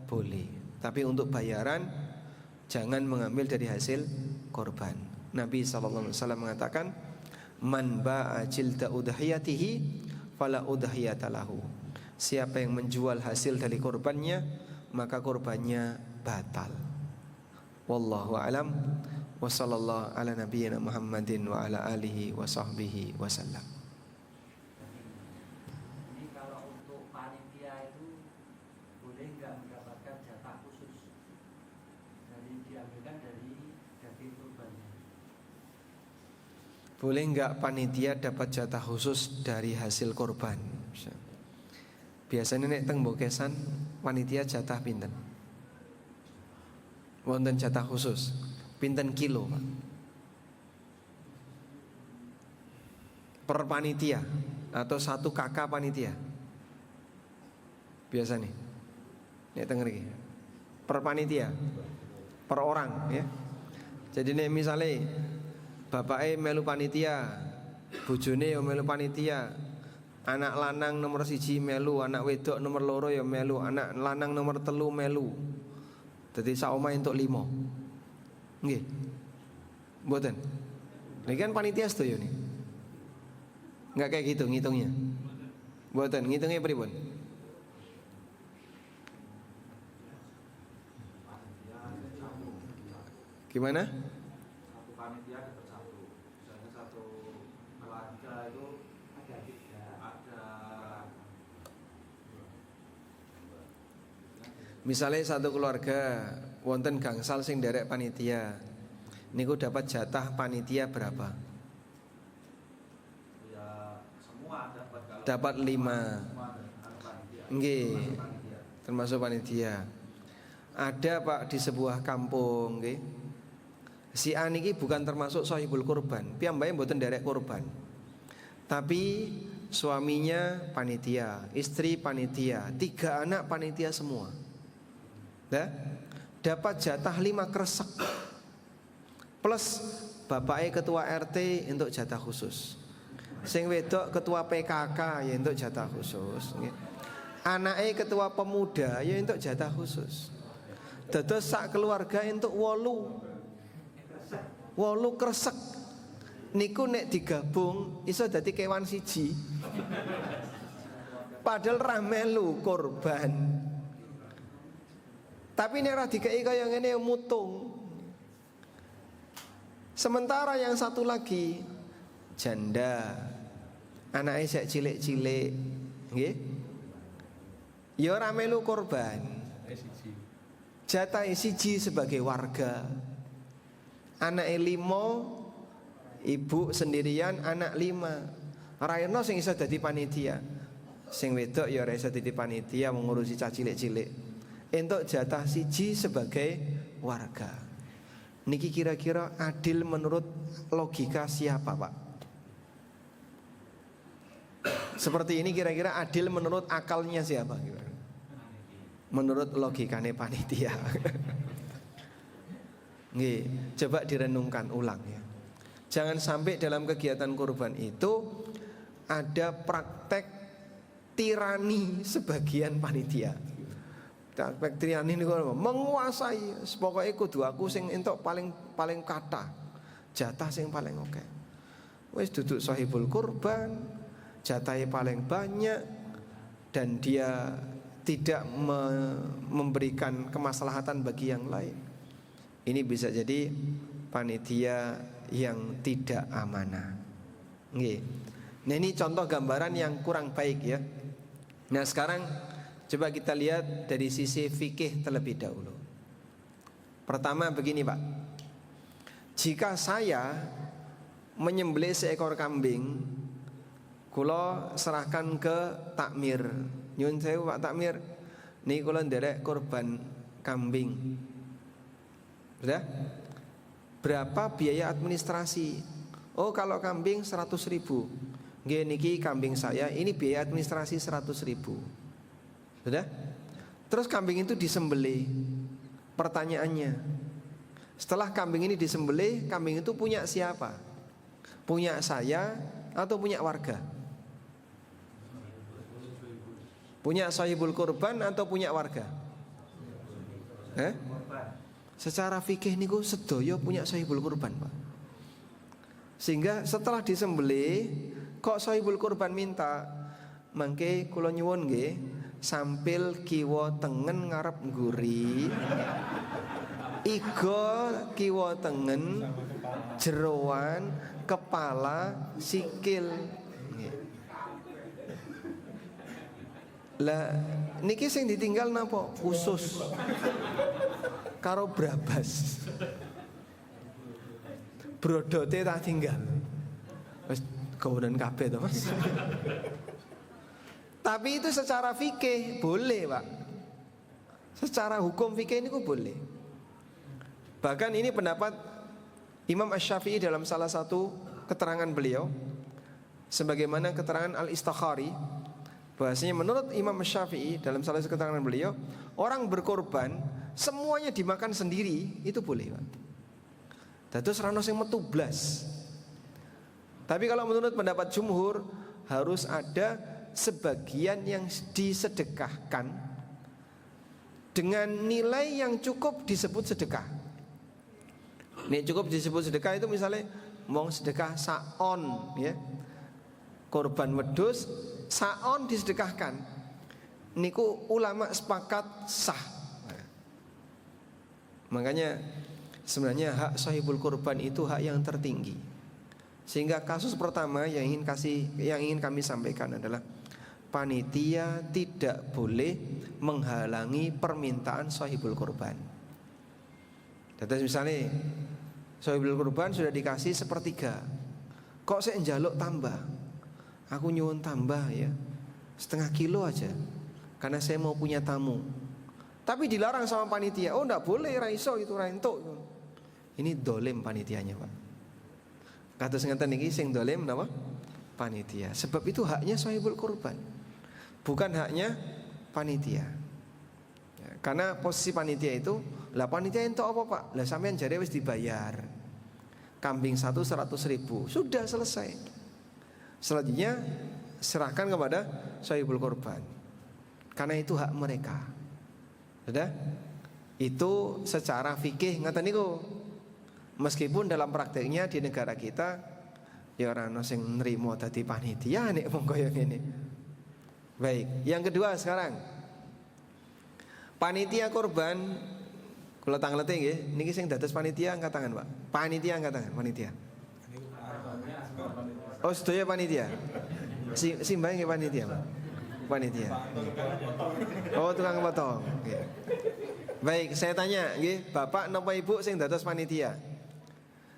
boleh. Tapi untuk bayaran jangan mengambil dari hasil korban. Nabi SAW mengatakan, man ba'a jilda udhiyatihi fala udhiyata lahu. Siapa yang menjual hasil dari korbannya, maka korbannya batal. Wallahu alam. Wa sallallahu ala nabiyyina Muhammadin wa ala alihi wa sahbihi wasallam. Ini kalau untuk panitia itu boleh nggak mendapatkan jatah khusus dari dia diambilkan dari daging kurbannya. Boleh nggak panitia dapat jatah khusus dari hasil korban? Biasanya nek teng Bokesan panitia jatah pinten? Wonten jatah khusus pinten kilo, Pak? Per panitia atau satu kakak panitia? Biasa nih nek teng mriki. Per panitia, per orang ya. Jadi nek misale bapake melu panitia, bojone yo melu panitia, anak lanang nomor 1 melu, anak wedok nomor 2 ya melu, anak lanang nomor 3 melu. Dadi sak omah entuk 5. Nggih. Mboten. Niki kan panitia sedaya nih. Enggak kayak gitu ngitungnya. Mboten, ngitungnya pripun? Gimana? Satu panitia dapat satu, misalnya satu keluarga itu Ada tiga. ada Misalnya satu keluarga wonten gangsal sing derek panitia, niku dapat jatah panitia berapa? ya semua dapat kalau Dapat 5. semua ada panitia. Nggih. Termasuk panitia. Termasuk panitia. Ada Pak di sebuah kampung, nggih. Si A niki bukan termasuk sahibul kurban, piyambake mboten derek kurban. Tapi suaminya panitia, istri panitia, 3 anak panitia semua. Dah, dapat jatah 5 kresek. Plus bapaknya ketua RT untuk jatah khusus. Sing wedok ketua PKK ya untuk jatah khusus, nggih. Anaknya ketua pemuda ya untuk jatah khusus. Dados sak keluarga untuk 8 kresek. Niku nek digabung iso dadi kewan siji. Padahal ra melu korban. Tapi nek ra dikei kaya ngene mutung. Sementara yang satu lagi janda. Anake sik cilik-cilik, nggih. Ya ora melu korban. Jatah siji sebagai warga. Anak 5, ibu sendirian, anak 5. Rayono sing iso dadi panitia. Sing wedok ya ora iso dadi panitia mengurusi cah cilik-cilik. Entuk jatah siji sebagai warga. Niki kira-kira adil menurut logika siapa, Pak? Seperti ini kira-kira adil menurut akalnya siapa? Menurut logikane panitia. Nggih, coba direnungkan ulang ya. Jangan sampai dalam kegiatan kurban itu ada praktek tirani sebagian panitia. Praktek tirani niku menguasai, pokoknya kudu aku sing entuk paling kata, jatah sing paling oke. Wis duduk sahibul kurban, jatahnya paling banyak dan dia tidak memberikan kemaslahatan bagi yang lain. Ini bisa jadi panitia yang tidak amanah. Nggih. Nah ini contoh gambaran yang kurang baik ya. Nah sekarang coba kita lihat dari sisi fikih terlebih dahulu. Pertama begini Pak. Jika saya menyembelih seekor kambing, kula serahkan ke takmir. Nyun sewu Pak Takmir, niki kula nderek korban kambing. Sudah? Berapa biaya administrasi? Oh kalau kambing 100.000. Nggih niki kambing saya, ini biaya administrasi 100.000. Sudah? Terus kambing itu disembelih. Pertanyaannya, setelah kambing ini disembelih, kambing itu punya siapa? Punya saya atau punya warga? Punya sahibul kurban atau punya warga? Secara fikih niku sedaya punya sahibul kurban, Pak. Sehingga setelah disembelih, kok sahibul kurban minta, mangke kula nyuwun nggih, sampil kiwa tengen ngarep ngguri, iga kiwa tengen, jeroan, kepala, sikil. Lah niki sing ditinggal napa? Usus. karo brabas. Brodote tak tinggal. Wis kawonan kabeh to, Mas. Tapi itu secara fikih boleh, Pak. Secara hukum fikih ini boleh. Bahkan ini pendapat Imam Asy-Syafi'i dalam salah satu keterangan beliau, sebagaimana keterangan Al-Istakhari, bahwasanya menurut Imam Asy-Syafi'i dalam salah satu keterangan beliau, orang berkorban semuanya dimakan sendiri itu boleh, Pak. Dados rano sing metu blas. Tapi kalau menurut pendapat jumhur harus ada sebagian yang disedekahkan dengan nilai yang cukup disebut sedekah. Nek cukup disebut sedekah itu misalnya mau sedekah saon ya. Korban wedhus saon disedekahkan. Niku ulama sepakat sah. Makanya sebenarnya hak sahibul korban itu hak yang tertinggi. Sehingga kasus pertama yang ingin kami sampaikan adalah panitia tidak boleh menghalangi permintaan sahibul korban. Jadi misalnya sahibul korban sudah dikasih 1/3, kok saya njaluk tambah? Aku nyuwun tambah ya, 0,5 kilo aja, karena saya mau punya tamu. Tapi dilarang sama panitia. Oh enggak boleh, raiso itu raintuk. Ini dolim panitianya, Pak. Kados ngeten iki sing dolim napa? Panitia. Sebab itu haknya sahibul korban, bukan haknya panitia. Ya, karena posisi panitia itu, lah panitia entuk apa, Pak? Lah sampean jare wis dibayar. Kambing 100.000, sudah selesai. Selanjutnya serahkan kepada sahibul korban, karena itu hak mereka. Sudah? Itu secara fikih ngeten niku. Meskipun dalam prakteknya di negara kita ya ora ono sing nrimo dadi panitia nek mung kaya ngene. Baik, yang kedua sekarang. Panitia korban kula tanglete nggih, niki sing dados panitia angkat tangan, Pak. Panitia angkat tangan, panitia. Oh, sedaya panitia. Simbang nggih panitia, Pak. Panitia. Oh, tukang potong. Nggih. Baik, saya tanya nggih, Bapak napa Ibu sing dados panitia?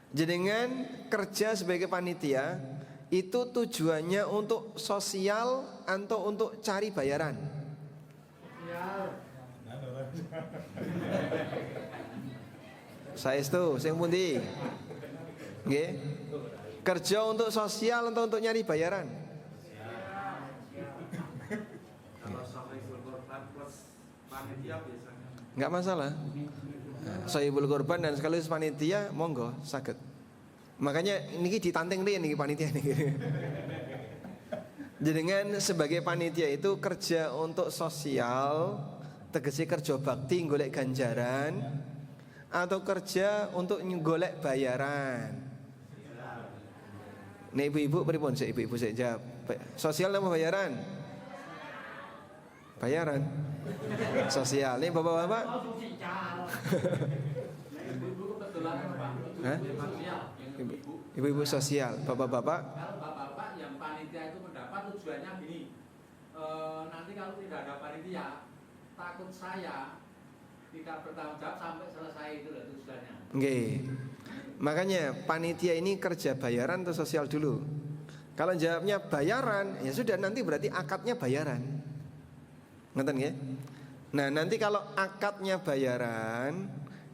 Jenengan kerja sebagai panitia itu tujuannya untuk sosial atau untuk cari bayaran? Saya itu sing pundi? Nggih. Kerja untuk sosial atau untuk nyari bayaran? Kalau sahibul korban plus panitia biasanya Enggak masalah. Sahibul korban dan sekaligus panitia monggo saged. Makanya niki ditanteng riyen niki panitia niki. Jenengan sebagai panitia itu kerja untuk sosial, tegese kerja bakti golek ganjaran, atau kerja untuk golek bayaran? Nek ibu-ibu pripun sik ibu-ibu sik jawab. Sosial apa bayaran? Bayaran. Sosial. Nih bapak-bapak. Hah? Ibu-ibu sosial, bapak-bapak. Kalau bapak-bapak yang panitia itu mendapat tujuannya gini, nanti kalau tidak ada panitia, takut saya tidak bertanggung jawab sampai selesai, itu loh tujuannya. Nggih. Makanya panitia ini kerja bayaran atau sosial dulu. Kalau jawabnya bayaran, ya sudah nanti berarti akadnya bayaran. Ngeten nggih? Nah, nanti kalau akadnya bayaran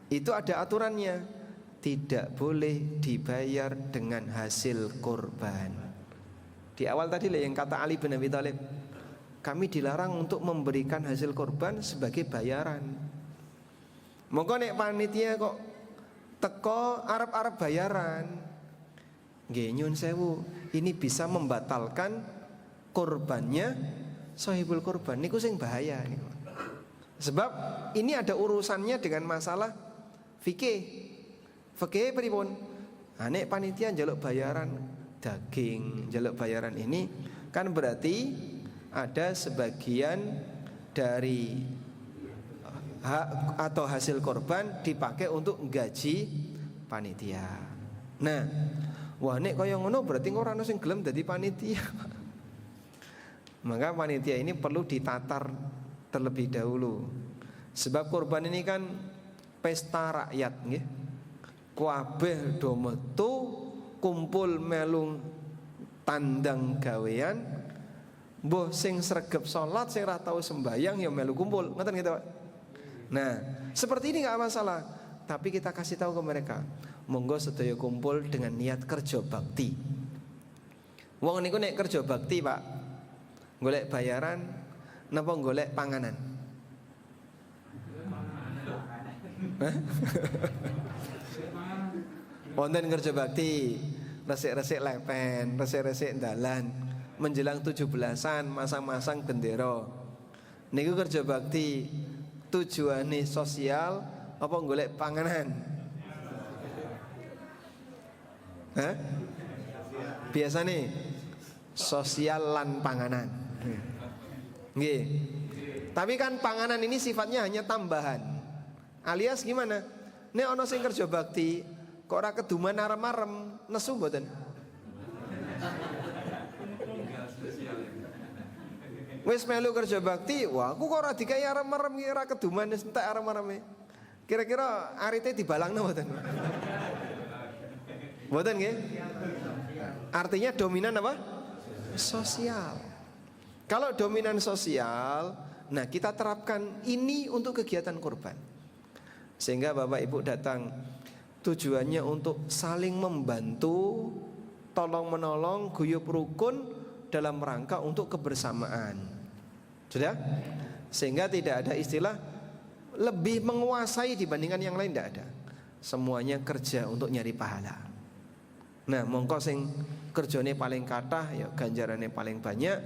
itu ada aturannya. Tidak boleh dibayar dengan hasil korban. Di awal tadi lah yang kata Ali bin Abi Thalib, kami dilarang untuk memberikan hasil korban sebagai bayaran. Monggo nek panitia kok teko arep-arep bayaran, nggih nyun sewu, ini bisa membatalkan korbannya sahibul korban. Niku sing bahaya niku. Sebab ini ada urusannya dengan masalah fikih. Fikih pripun? Nek panitia njaluk bayaran daging, njaluk bayaran ini kan berarti ada sebagian dari hak atau hasil korban dipakai untuk gaji panitia. Nah, wah nek kaya ngono berarti ora ono sing gelem dadi panitia. Maka panitia ini perlu ditatar terlebih dahulu. Sebab korban ini kan pesta rakyat nggih. Kabeh do metu kumpul melu tandang gawean. Mbah sing sregep salat, sing ora tau sembayang ya melu kumpul. Ngoten gitu, Pak. Nah, seperti ini enggak masalah. Tapi kita kasih tahu ke mereka, monggo sedaya kumpul dengan niat kerja bakti. Wong niku nek kerja bakti, Pak, golek bayaran napa golek panganan? Hah? Wonten kerja bakti, resik-resik lepen, resik-resik dalan, menjelang 17-an masang-masang bendera. Niku kerja bakti, tujuane sosial apa golek panganan? Hah? Biasane sosial lan panganan. Nggih. Tapi kan panganan ini sifatnya hanya tambahan. Alias gimana? Nek ana sing kerja bakti kok ora keduman arem-arem, nesu mboten? Wis melu kerja bakti, wah aku kok ora dikai arem-arem iki ora keduman wis entek arem-areme. Kira-kira arite dibalangno mboten? Mboten nggih? Artinya dominan apa? Sosial. Kalau dominan sosial, nah kita terapkan ini untuk kegiatan kurban. Sehingga Bapak Ibu datang tujuannya untuk saling membantu, tolong menolong, guyub rukun dalam rangka untuk kebersamaan. Sudah? Sehingga tidak ada istilah lebih menguasai dibandingkan yang lain, tidak ada. Semuanya kerja untuk nyari pahala. Nah, mongko sing kerjane paling kathah ya ganjarane paling banyak.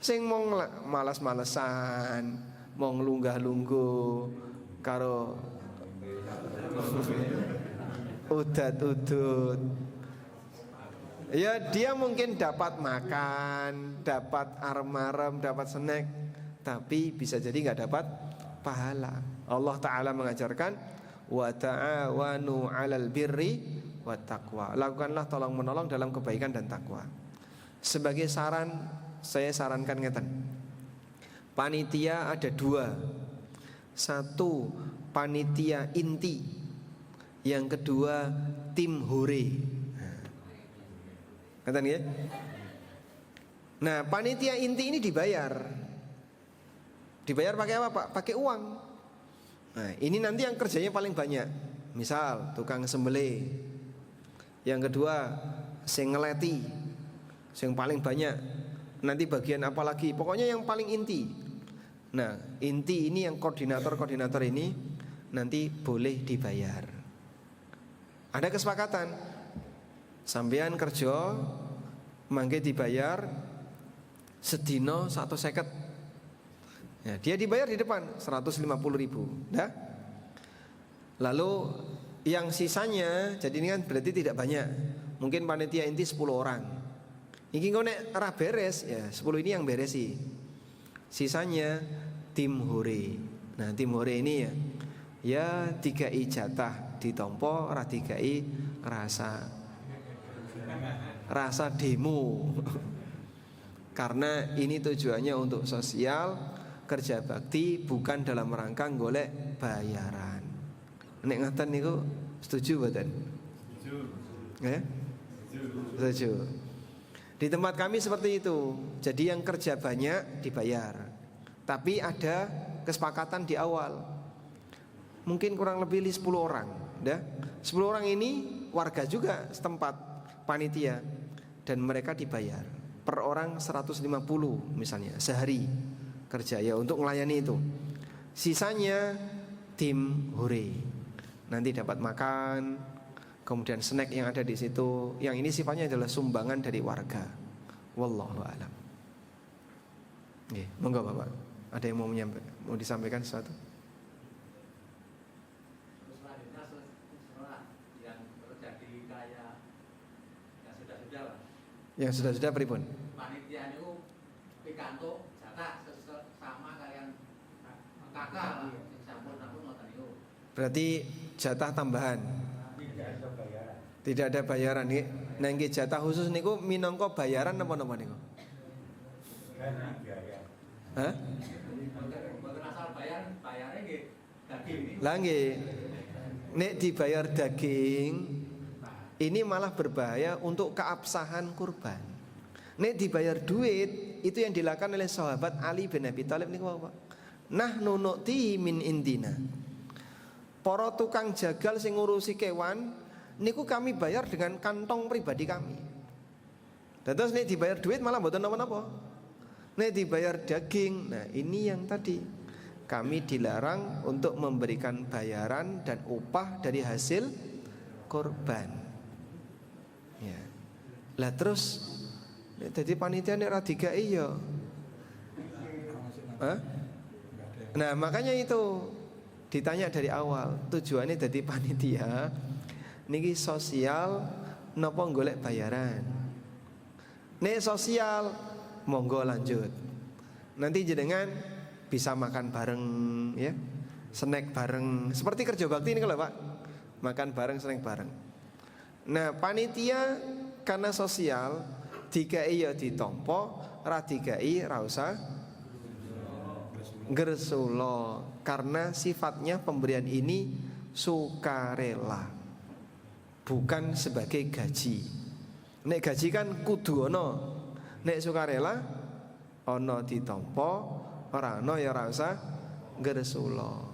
Sing mau malas-malesan, mau nglunggah-lungguh karo udat-udut, ya dia mungkin dapat makan, dapat arem-arem, dapat snack, tapi bisa jadi nggak dapat pahala. Allah Ta'ala mengajarkan wa ta'awanu 'alal birri wat taqwa. Lakukanlah tolong menolong dalam kebaikan dan takwa. Sebagai saran, saya sarankan ngeten. Panitia ada dua. Satu panitia inti, yang kedua tim hore. Ngeten ya? Nah, panitia inti ini dibayar. Dibayar pakai apa, Pak? Pakai uang. Nah, ini nanti yang kerjanya paling banyak. Misal tukang sembelih. Yang kedua sing ngeleti, sing paling banyak. Nanti bagian apa lagi? Pokoknya yang paling inti. Nah, inti ini yang koordinator-koordinator ini nanti boleh dibayar. Ada kesepakatan. Sampean kerja mangke dibayar sedino 150. Ya, dia dibayar di depan 150.000. Dah. Lalu yang sisanya, jadi ini kan berarti tidak banyak. Mungkin panitia inti 10 orang. Iki kok nek ora beres, ya 10 ini yang beresi. Sisanya tim hore. Nah, tim hore ini ya dikai jatah ditompo, ora dikai rasa demo. Karena ini tujuannya untuk sosial, kerja bakti, bukan dalam rangka golek bayaran. Nek ngaten niku setuju mboten? Setuju. Ya? Setuju. Di tempat kami seperti itu. Jadi yang kerja banyak dibayar. Tapi ada kesepakatan di awal. Mungkin kurang lebih 10 orang, ya. 10 orang ini warga juga setempat, panitia, dan mereka dibayar per orang 150 misalnya sehari kerja ya untuk melayani itu. Sisanya tim hore. Nanti dapat makan, kemudian snack yang ada di situ. Yang ini sifatnya adalah sumbangan dari warga. Wallahu a'lam. Nggih, monggo Bapak. Ada yang mau disampaikan sesuatu? Selanjutnya setelah yang terjadi kayak yang sudah-sudah lah. Yang sudah-sudah pripun? Panitia itu pikantuk jatah sama kalian kakak lah. Sampun-sampun ngoten niku. Berarti jatah tambahan. Tidak ada bayaran nih. Nangge jatah khusus niku minangka bayaran napa-napa niku? Hah? Mboten asal bayarnya nggih daging ini. Lah nggih. Nek dibayar daging ini malah berbahaya untuk keabsahan kurban. Nek dibayar duit itu yang dilakukan oleh sahabat Ali bin Abi Thalib niku apa? Nahnu nu'ti min indina. Para tukang jagal sing ngurusi kewan niku kami bayar dengan kantong pribadi kami. Terus nek dibayar duit malah mboten napa-napa. Nek dibayar daging, nah ini yang tadi kami dilarang untuk memberikan bayaran dan upah dari hasil korban. Ya. Lah terus jadi panitia nek ra digawe ya. Hah? Nah, makanya itu ditanya dari awal, tujuannya jadi panitia niki sosial napa golek bayaran. Nek sosial monggo lanjut. Nanti jenengan bisa makan bareng ya. Snack bareng. Seperti kerja bakti ini kalau Pak. Makan bareng, snack bareng. Nah, panitia karena sosial dikai ya ditompo, ra dikai ra usah gersulo, karena sifatnya pemberian ini sukarela, bukan sebagai gaji. Nek gaji kan kudu ono, nek sukarela ono ditompo, ora ono ya ora usah gersulo.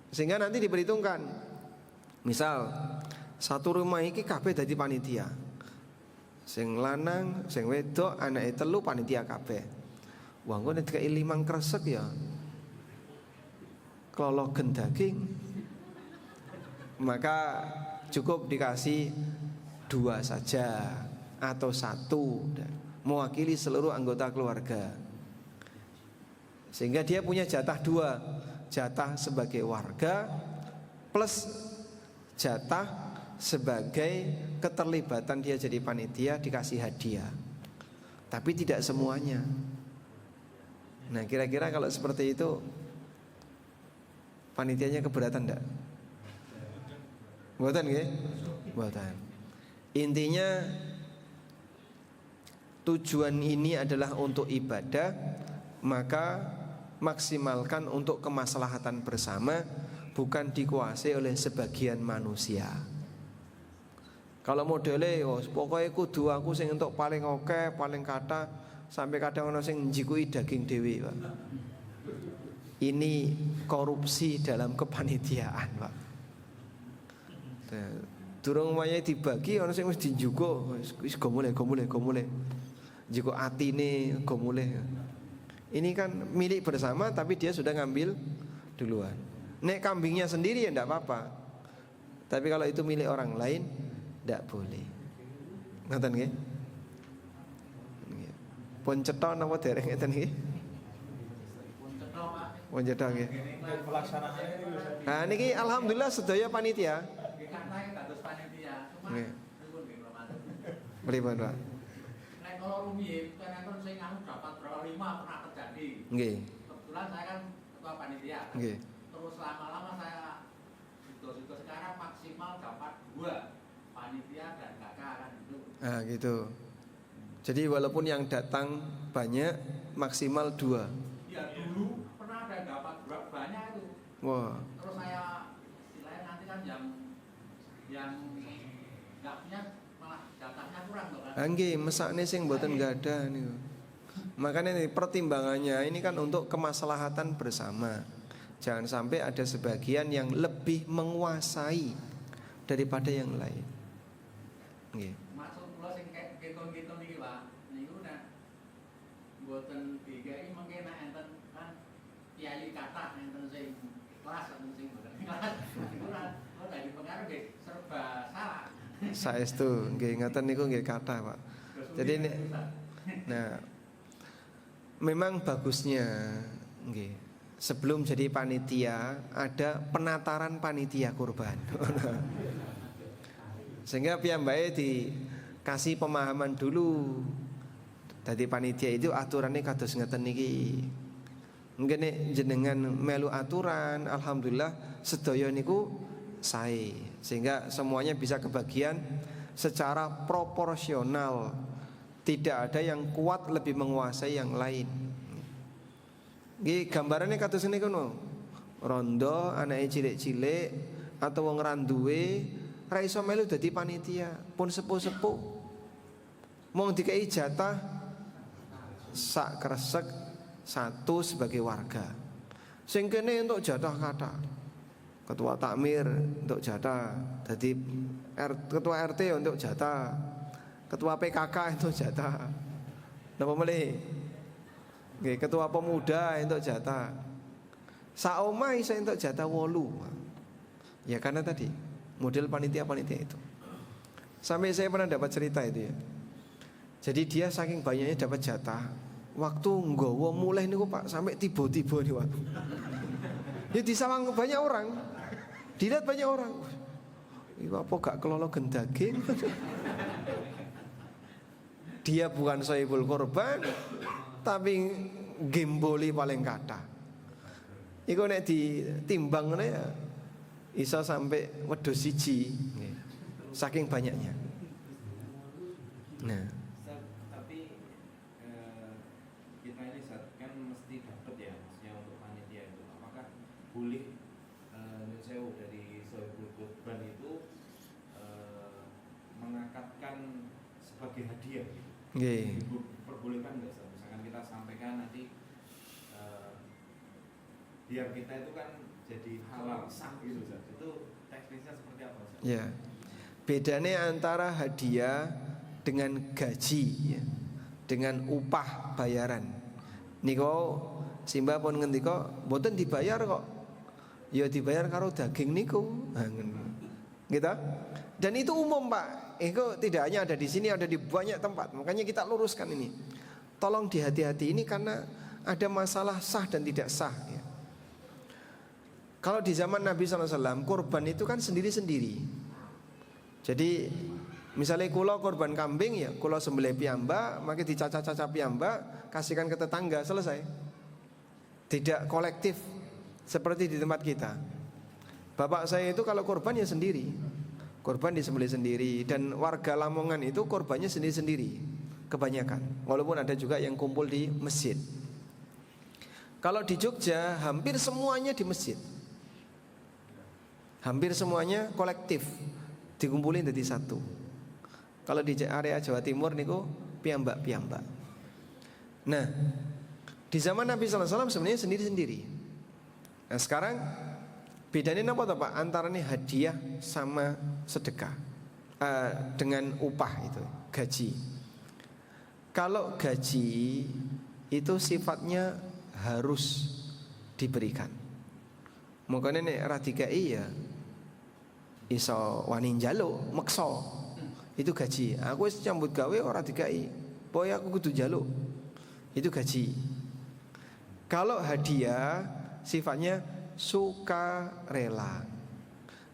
Sehingga nanti diperhitungkan. Misal satu rumah iki kabeh dadi panitia. Sing lanang, sing wedok, anake telu panitia kabeh. Wah, engko nek dikai 5 kresek ya klologen daging, maka cukup dikasih 2 saja atau 1 mewakili seluruh anggota keluarga, sehingga dia punya jatah 2, jatah sebagai warga plus jatah sebagai keterlibatan dia jadi panitia dikasih hadiah. Tapi tidak semuanya. Nah, kira-kira kalau seperti itu panitianya keberatan enggak? Mboten nggih? Mboten. Intinya tujuan ini adalah untuk ibadah, maka maksimalkan untuk kemaslahatan bersama, bukan dikuasai oleh sebagian manusia. Kalau modelnya pokoknya kudu aku sing entuk paling oke, paling kata, sampai kadang ono sing njikuki daging dewi, Pak. Ini korupsi dalam kepanitiaan, Pak. Durung wayahe dibagi ana sing wis dijugo, wis go mulih. Jiko atine go mulih. Ini kan milik bersama tapi dia sudah ngambil duluan. Nek kambingnya sendiri ya enggak apa-apa. Tapi kalau itu milik orang lain enggak boleh. Ngoten nggih? Pun cetha napa dereng ngeten nggih? Pun cetha nggih. Pelaksanaannya ini Nah niki alhamdulillah sedaya panitia. Nggih kados panitia. Cuma Nggih. pripun nggih Ramadan. Pripun, Pak? Nek kalau rumiyin kan sing anu dapat berapa 5 pernah terjadi. Nggih. Kebetulan saya kan ketua panitia. Nggih. Terus lama-lama saya situ sekarang maksimal dapat 2 panitia dan kakak kan itu. Nah gitu. Jadi walaupun yang datang banyak, maksimal 2. Ya dulu pernah ada yang dapat banyak itu. Wah. Terus saya istilahnya nanti kan yang nggak punya malah jatahnya kurang tuh kan. Nggih, mesakne sing mboten gadah niku. Makanya ini pertimbangannya ini kan untuk kemaslahatan bersama. Jangan sampai ada sebagian yang lebih menguasai daripada yang lain. Nggih. Maksud kula sing keton-keton iki, Pak. Niku nek mboten dikai mengke nek enten kan kiai kathah enten sing kelas enten sing mboten kelas. Niku ora dadi pengaruh nggih serba salah. Saestu nggih ngaten niku nggih kathah, Pak. Jadi ini, nah memang bagusnya nggih sebelum jadi panitia ada penataran panitia kurban. Sehingga piyambake dikasih pemahaman dulu. Dadi panitia itu aturannya kados ngeten niki. Mungkin nek jenengan melu aturan, alhamdulillah sedaya niku sae. Sehingga semuanya bisa kebagian secara proporsional. Tidak ada yang kuat lebih menguasai yang lain. Nggih gambarannya kados niku no. rondo, anake cilik-cilik atau wong randuwe ra iso melu dadi panitia, pun sepuh-sepuh. Mong dikai jatah sak kresek satu sebagai warga. Sing kene untuk jatah kata. Ketua takmir untuk jatah, dadi ketua RT untuk jatah, ketua PKK untuk jatah. Napa melih? Nggih, ketua pemuda untuk jatah. Sak omah iso untuk jatah 8. Ya karena tadi model panitia-panitia itu. Sampai saya pernah dapat cerita itu ya. Jadi dia saking banyaknya dapat jatah, waktu nggawa mulai niku Pak sampai tiba-tiba nih waktu. Ya disawang banyak orang. Dilihat banyak orang. Iku apa gak kelolo gendaging? Dia bukan sohibul korban, tapi gemboli paling kata. Iku nek ditimbang ngene ya iso sampai wedhus siji. Saking banyaknya. Nah, tapi kita ini kan mesti dapat ya, maksudnya untuk panitia itu. Apakah boleh sewu dari sohibul korban itu mengakatkan sebagai hadiah? nggih. Perbolehkan nggak? Misalkan kita sampaikan nanti biar kita itu kan jadi halal sah gitu, itu teknisnya seperti apa? Ya, bedanya antara hadiah dengan gaji ya, dengan upah bayaran. Niko Simba pun ngendika mboten dibayar kok. Ya dibayar karo daging niku. Gitu. Dan itu umum Pak. Itu tidak hanya ada di sini, ada di banyak tempat. Makanya kita luruskan ini. Tolong dihati-hati ini karena ada masalah sah dan tidak sah ya. Kalau di zaman Nabi SAW kurban itu kan sendiri-sendiri. Jadi misalnya kula kurban kambing ya, kula sembelih piyambak, maka dicaca-caca piyambak, kasihkan ke tetangga, selesai. Tidak kolektif seperti di tempat kita. Bapak saya itu kalau kurban ya sendiri. Kurban disembelih sendiri. Dan warga Lamongan itu kurbannya sendiri-sendiri kebanyakan. Walaupun ada juga yang kumpul di masjid. Kalau di Jogja hampir semuanya di masjid. Hampir semuanya kolektif, dikumpulin jadi satu. Kalau di area Jawa Timur niku piyambak-piyambak. Nah, di zaman Nabi SAW sebenarnya sendiri-sendiri. Nah sekarang bedanya apa Pak? Antara nih hadiah sama sedekah dengan upah itu, gaji. Kalau gaji itu sifatnya harus diberikan. Makanya nek ra dikai ya iso wani njaluk, meksa. Itu gaji. Aku wis nyambut gawe ora dikai. Pokoke aku kudu njaluk. Itu gaji. Kalau hadiah sifatnya sukarela.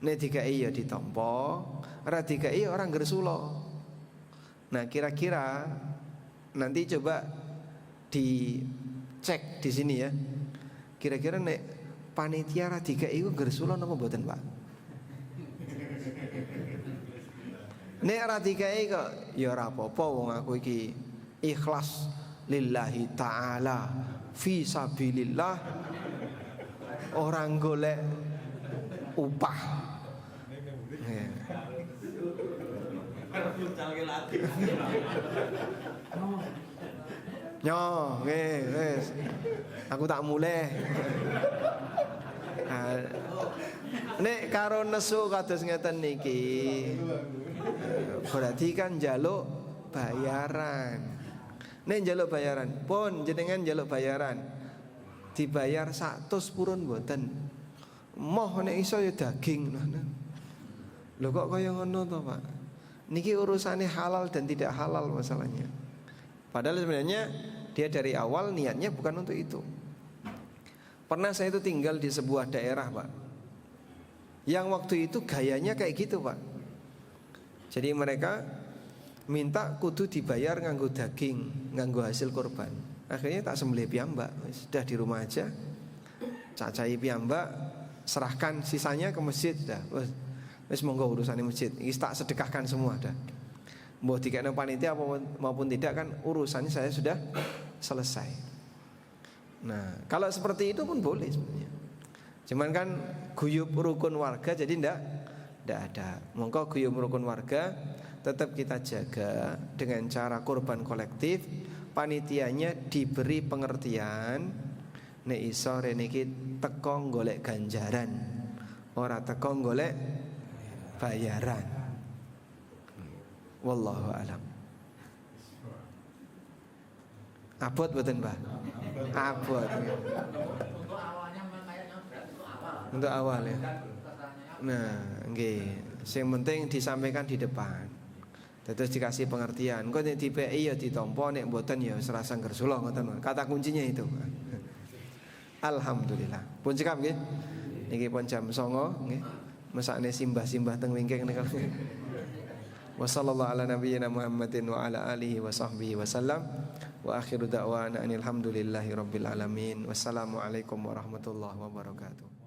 Nek dikai ya ditampa, ora dikai orang gresula. Nah, kira-kira nanti coba dicek di sini ya. Kira-kira nek panitia ra dikai iku gresula napa mboten, Pak? Nek ra dikai kok ya ora apa-apa wong aku iki ikhlas lillahi taala fi sabilillah, orang golek upah. Nyo, wes. Aku tak mulai. Nek karo nesu kados ngeten niki, berarti kan njaluk bayaran. Nek njaluk bayaran, pun jenengan njaluk bayaran. Dibayar 100 purun mboten. Moh nek iso ya daging. Lho kok kaya ngono to, Pak? Niki urusannya halal dan tidak halal masalahnya. Padahal sebenarnya dia dari awal niatnya bukan untuk itu. Pernah saya itu tinggal di sebuah daerah Pak, yang waktu itu gayanya kayak gitu Pak. Jadi mereka minta kudu dibayar nganggo daging, nganggo hasil korban. Akhirnya tak sembelih piyambak, sudah di rumah aja, cacai piyambak, serahkan sisanya ke masjid dah. Wes monggo urusan masjid, ini tak sedekahkan semua dah. Mau dikena panitia maupun tidak kan urusannya saya sudah selesai. Nah kalau seperti itu pun boleh sebenarnya. Cuman kan guyub rukun warga jadi ndak ada. Mongko guyub rukun warga tetap kita jaga dengan cara kurban kolektif. Panitianya diberi pengertian nek iso rene iki teko golek ganjaran, ora teko golek bayaran. Wallahu alam. Abot mboten, Mbah? Abot. Untuk awalnya memang kayaknya berat itu awal. Untuk awal ya. Kesannya Nah, nggih. Sing penting disampaikan di depan. Terus dikasih pengertian. Kok nek DPI ya ditampa, nek mboten ya serasa gersula ngoten. Kata kuncinya itu. Alhamdulillah. Pun cekap nggih. Niki pun jam 09.00 nggih. Mesakne simbah-simbah teng wingking niku. Wa sallallahu ala nabiyyina Muhammadin wa ala alihi wa sahbihi wa sallam. Wa akhiru da'wana alhamdulillahi rabbil alamin. Wassalamu alaikum warahmatullahi wabarakatuh.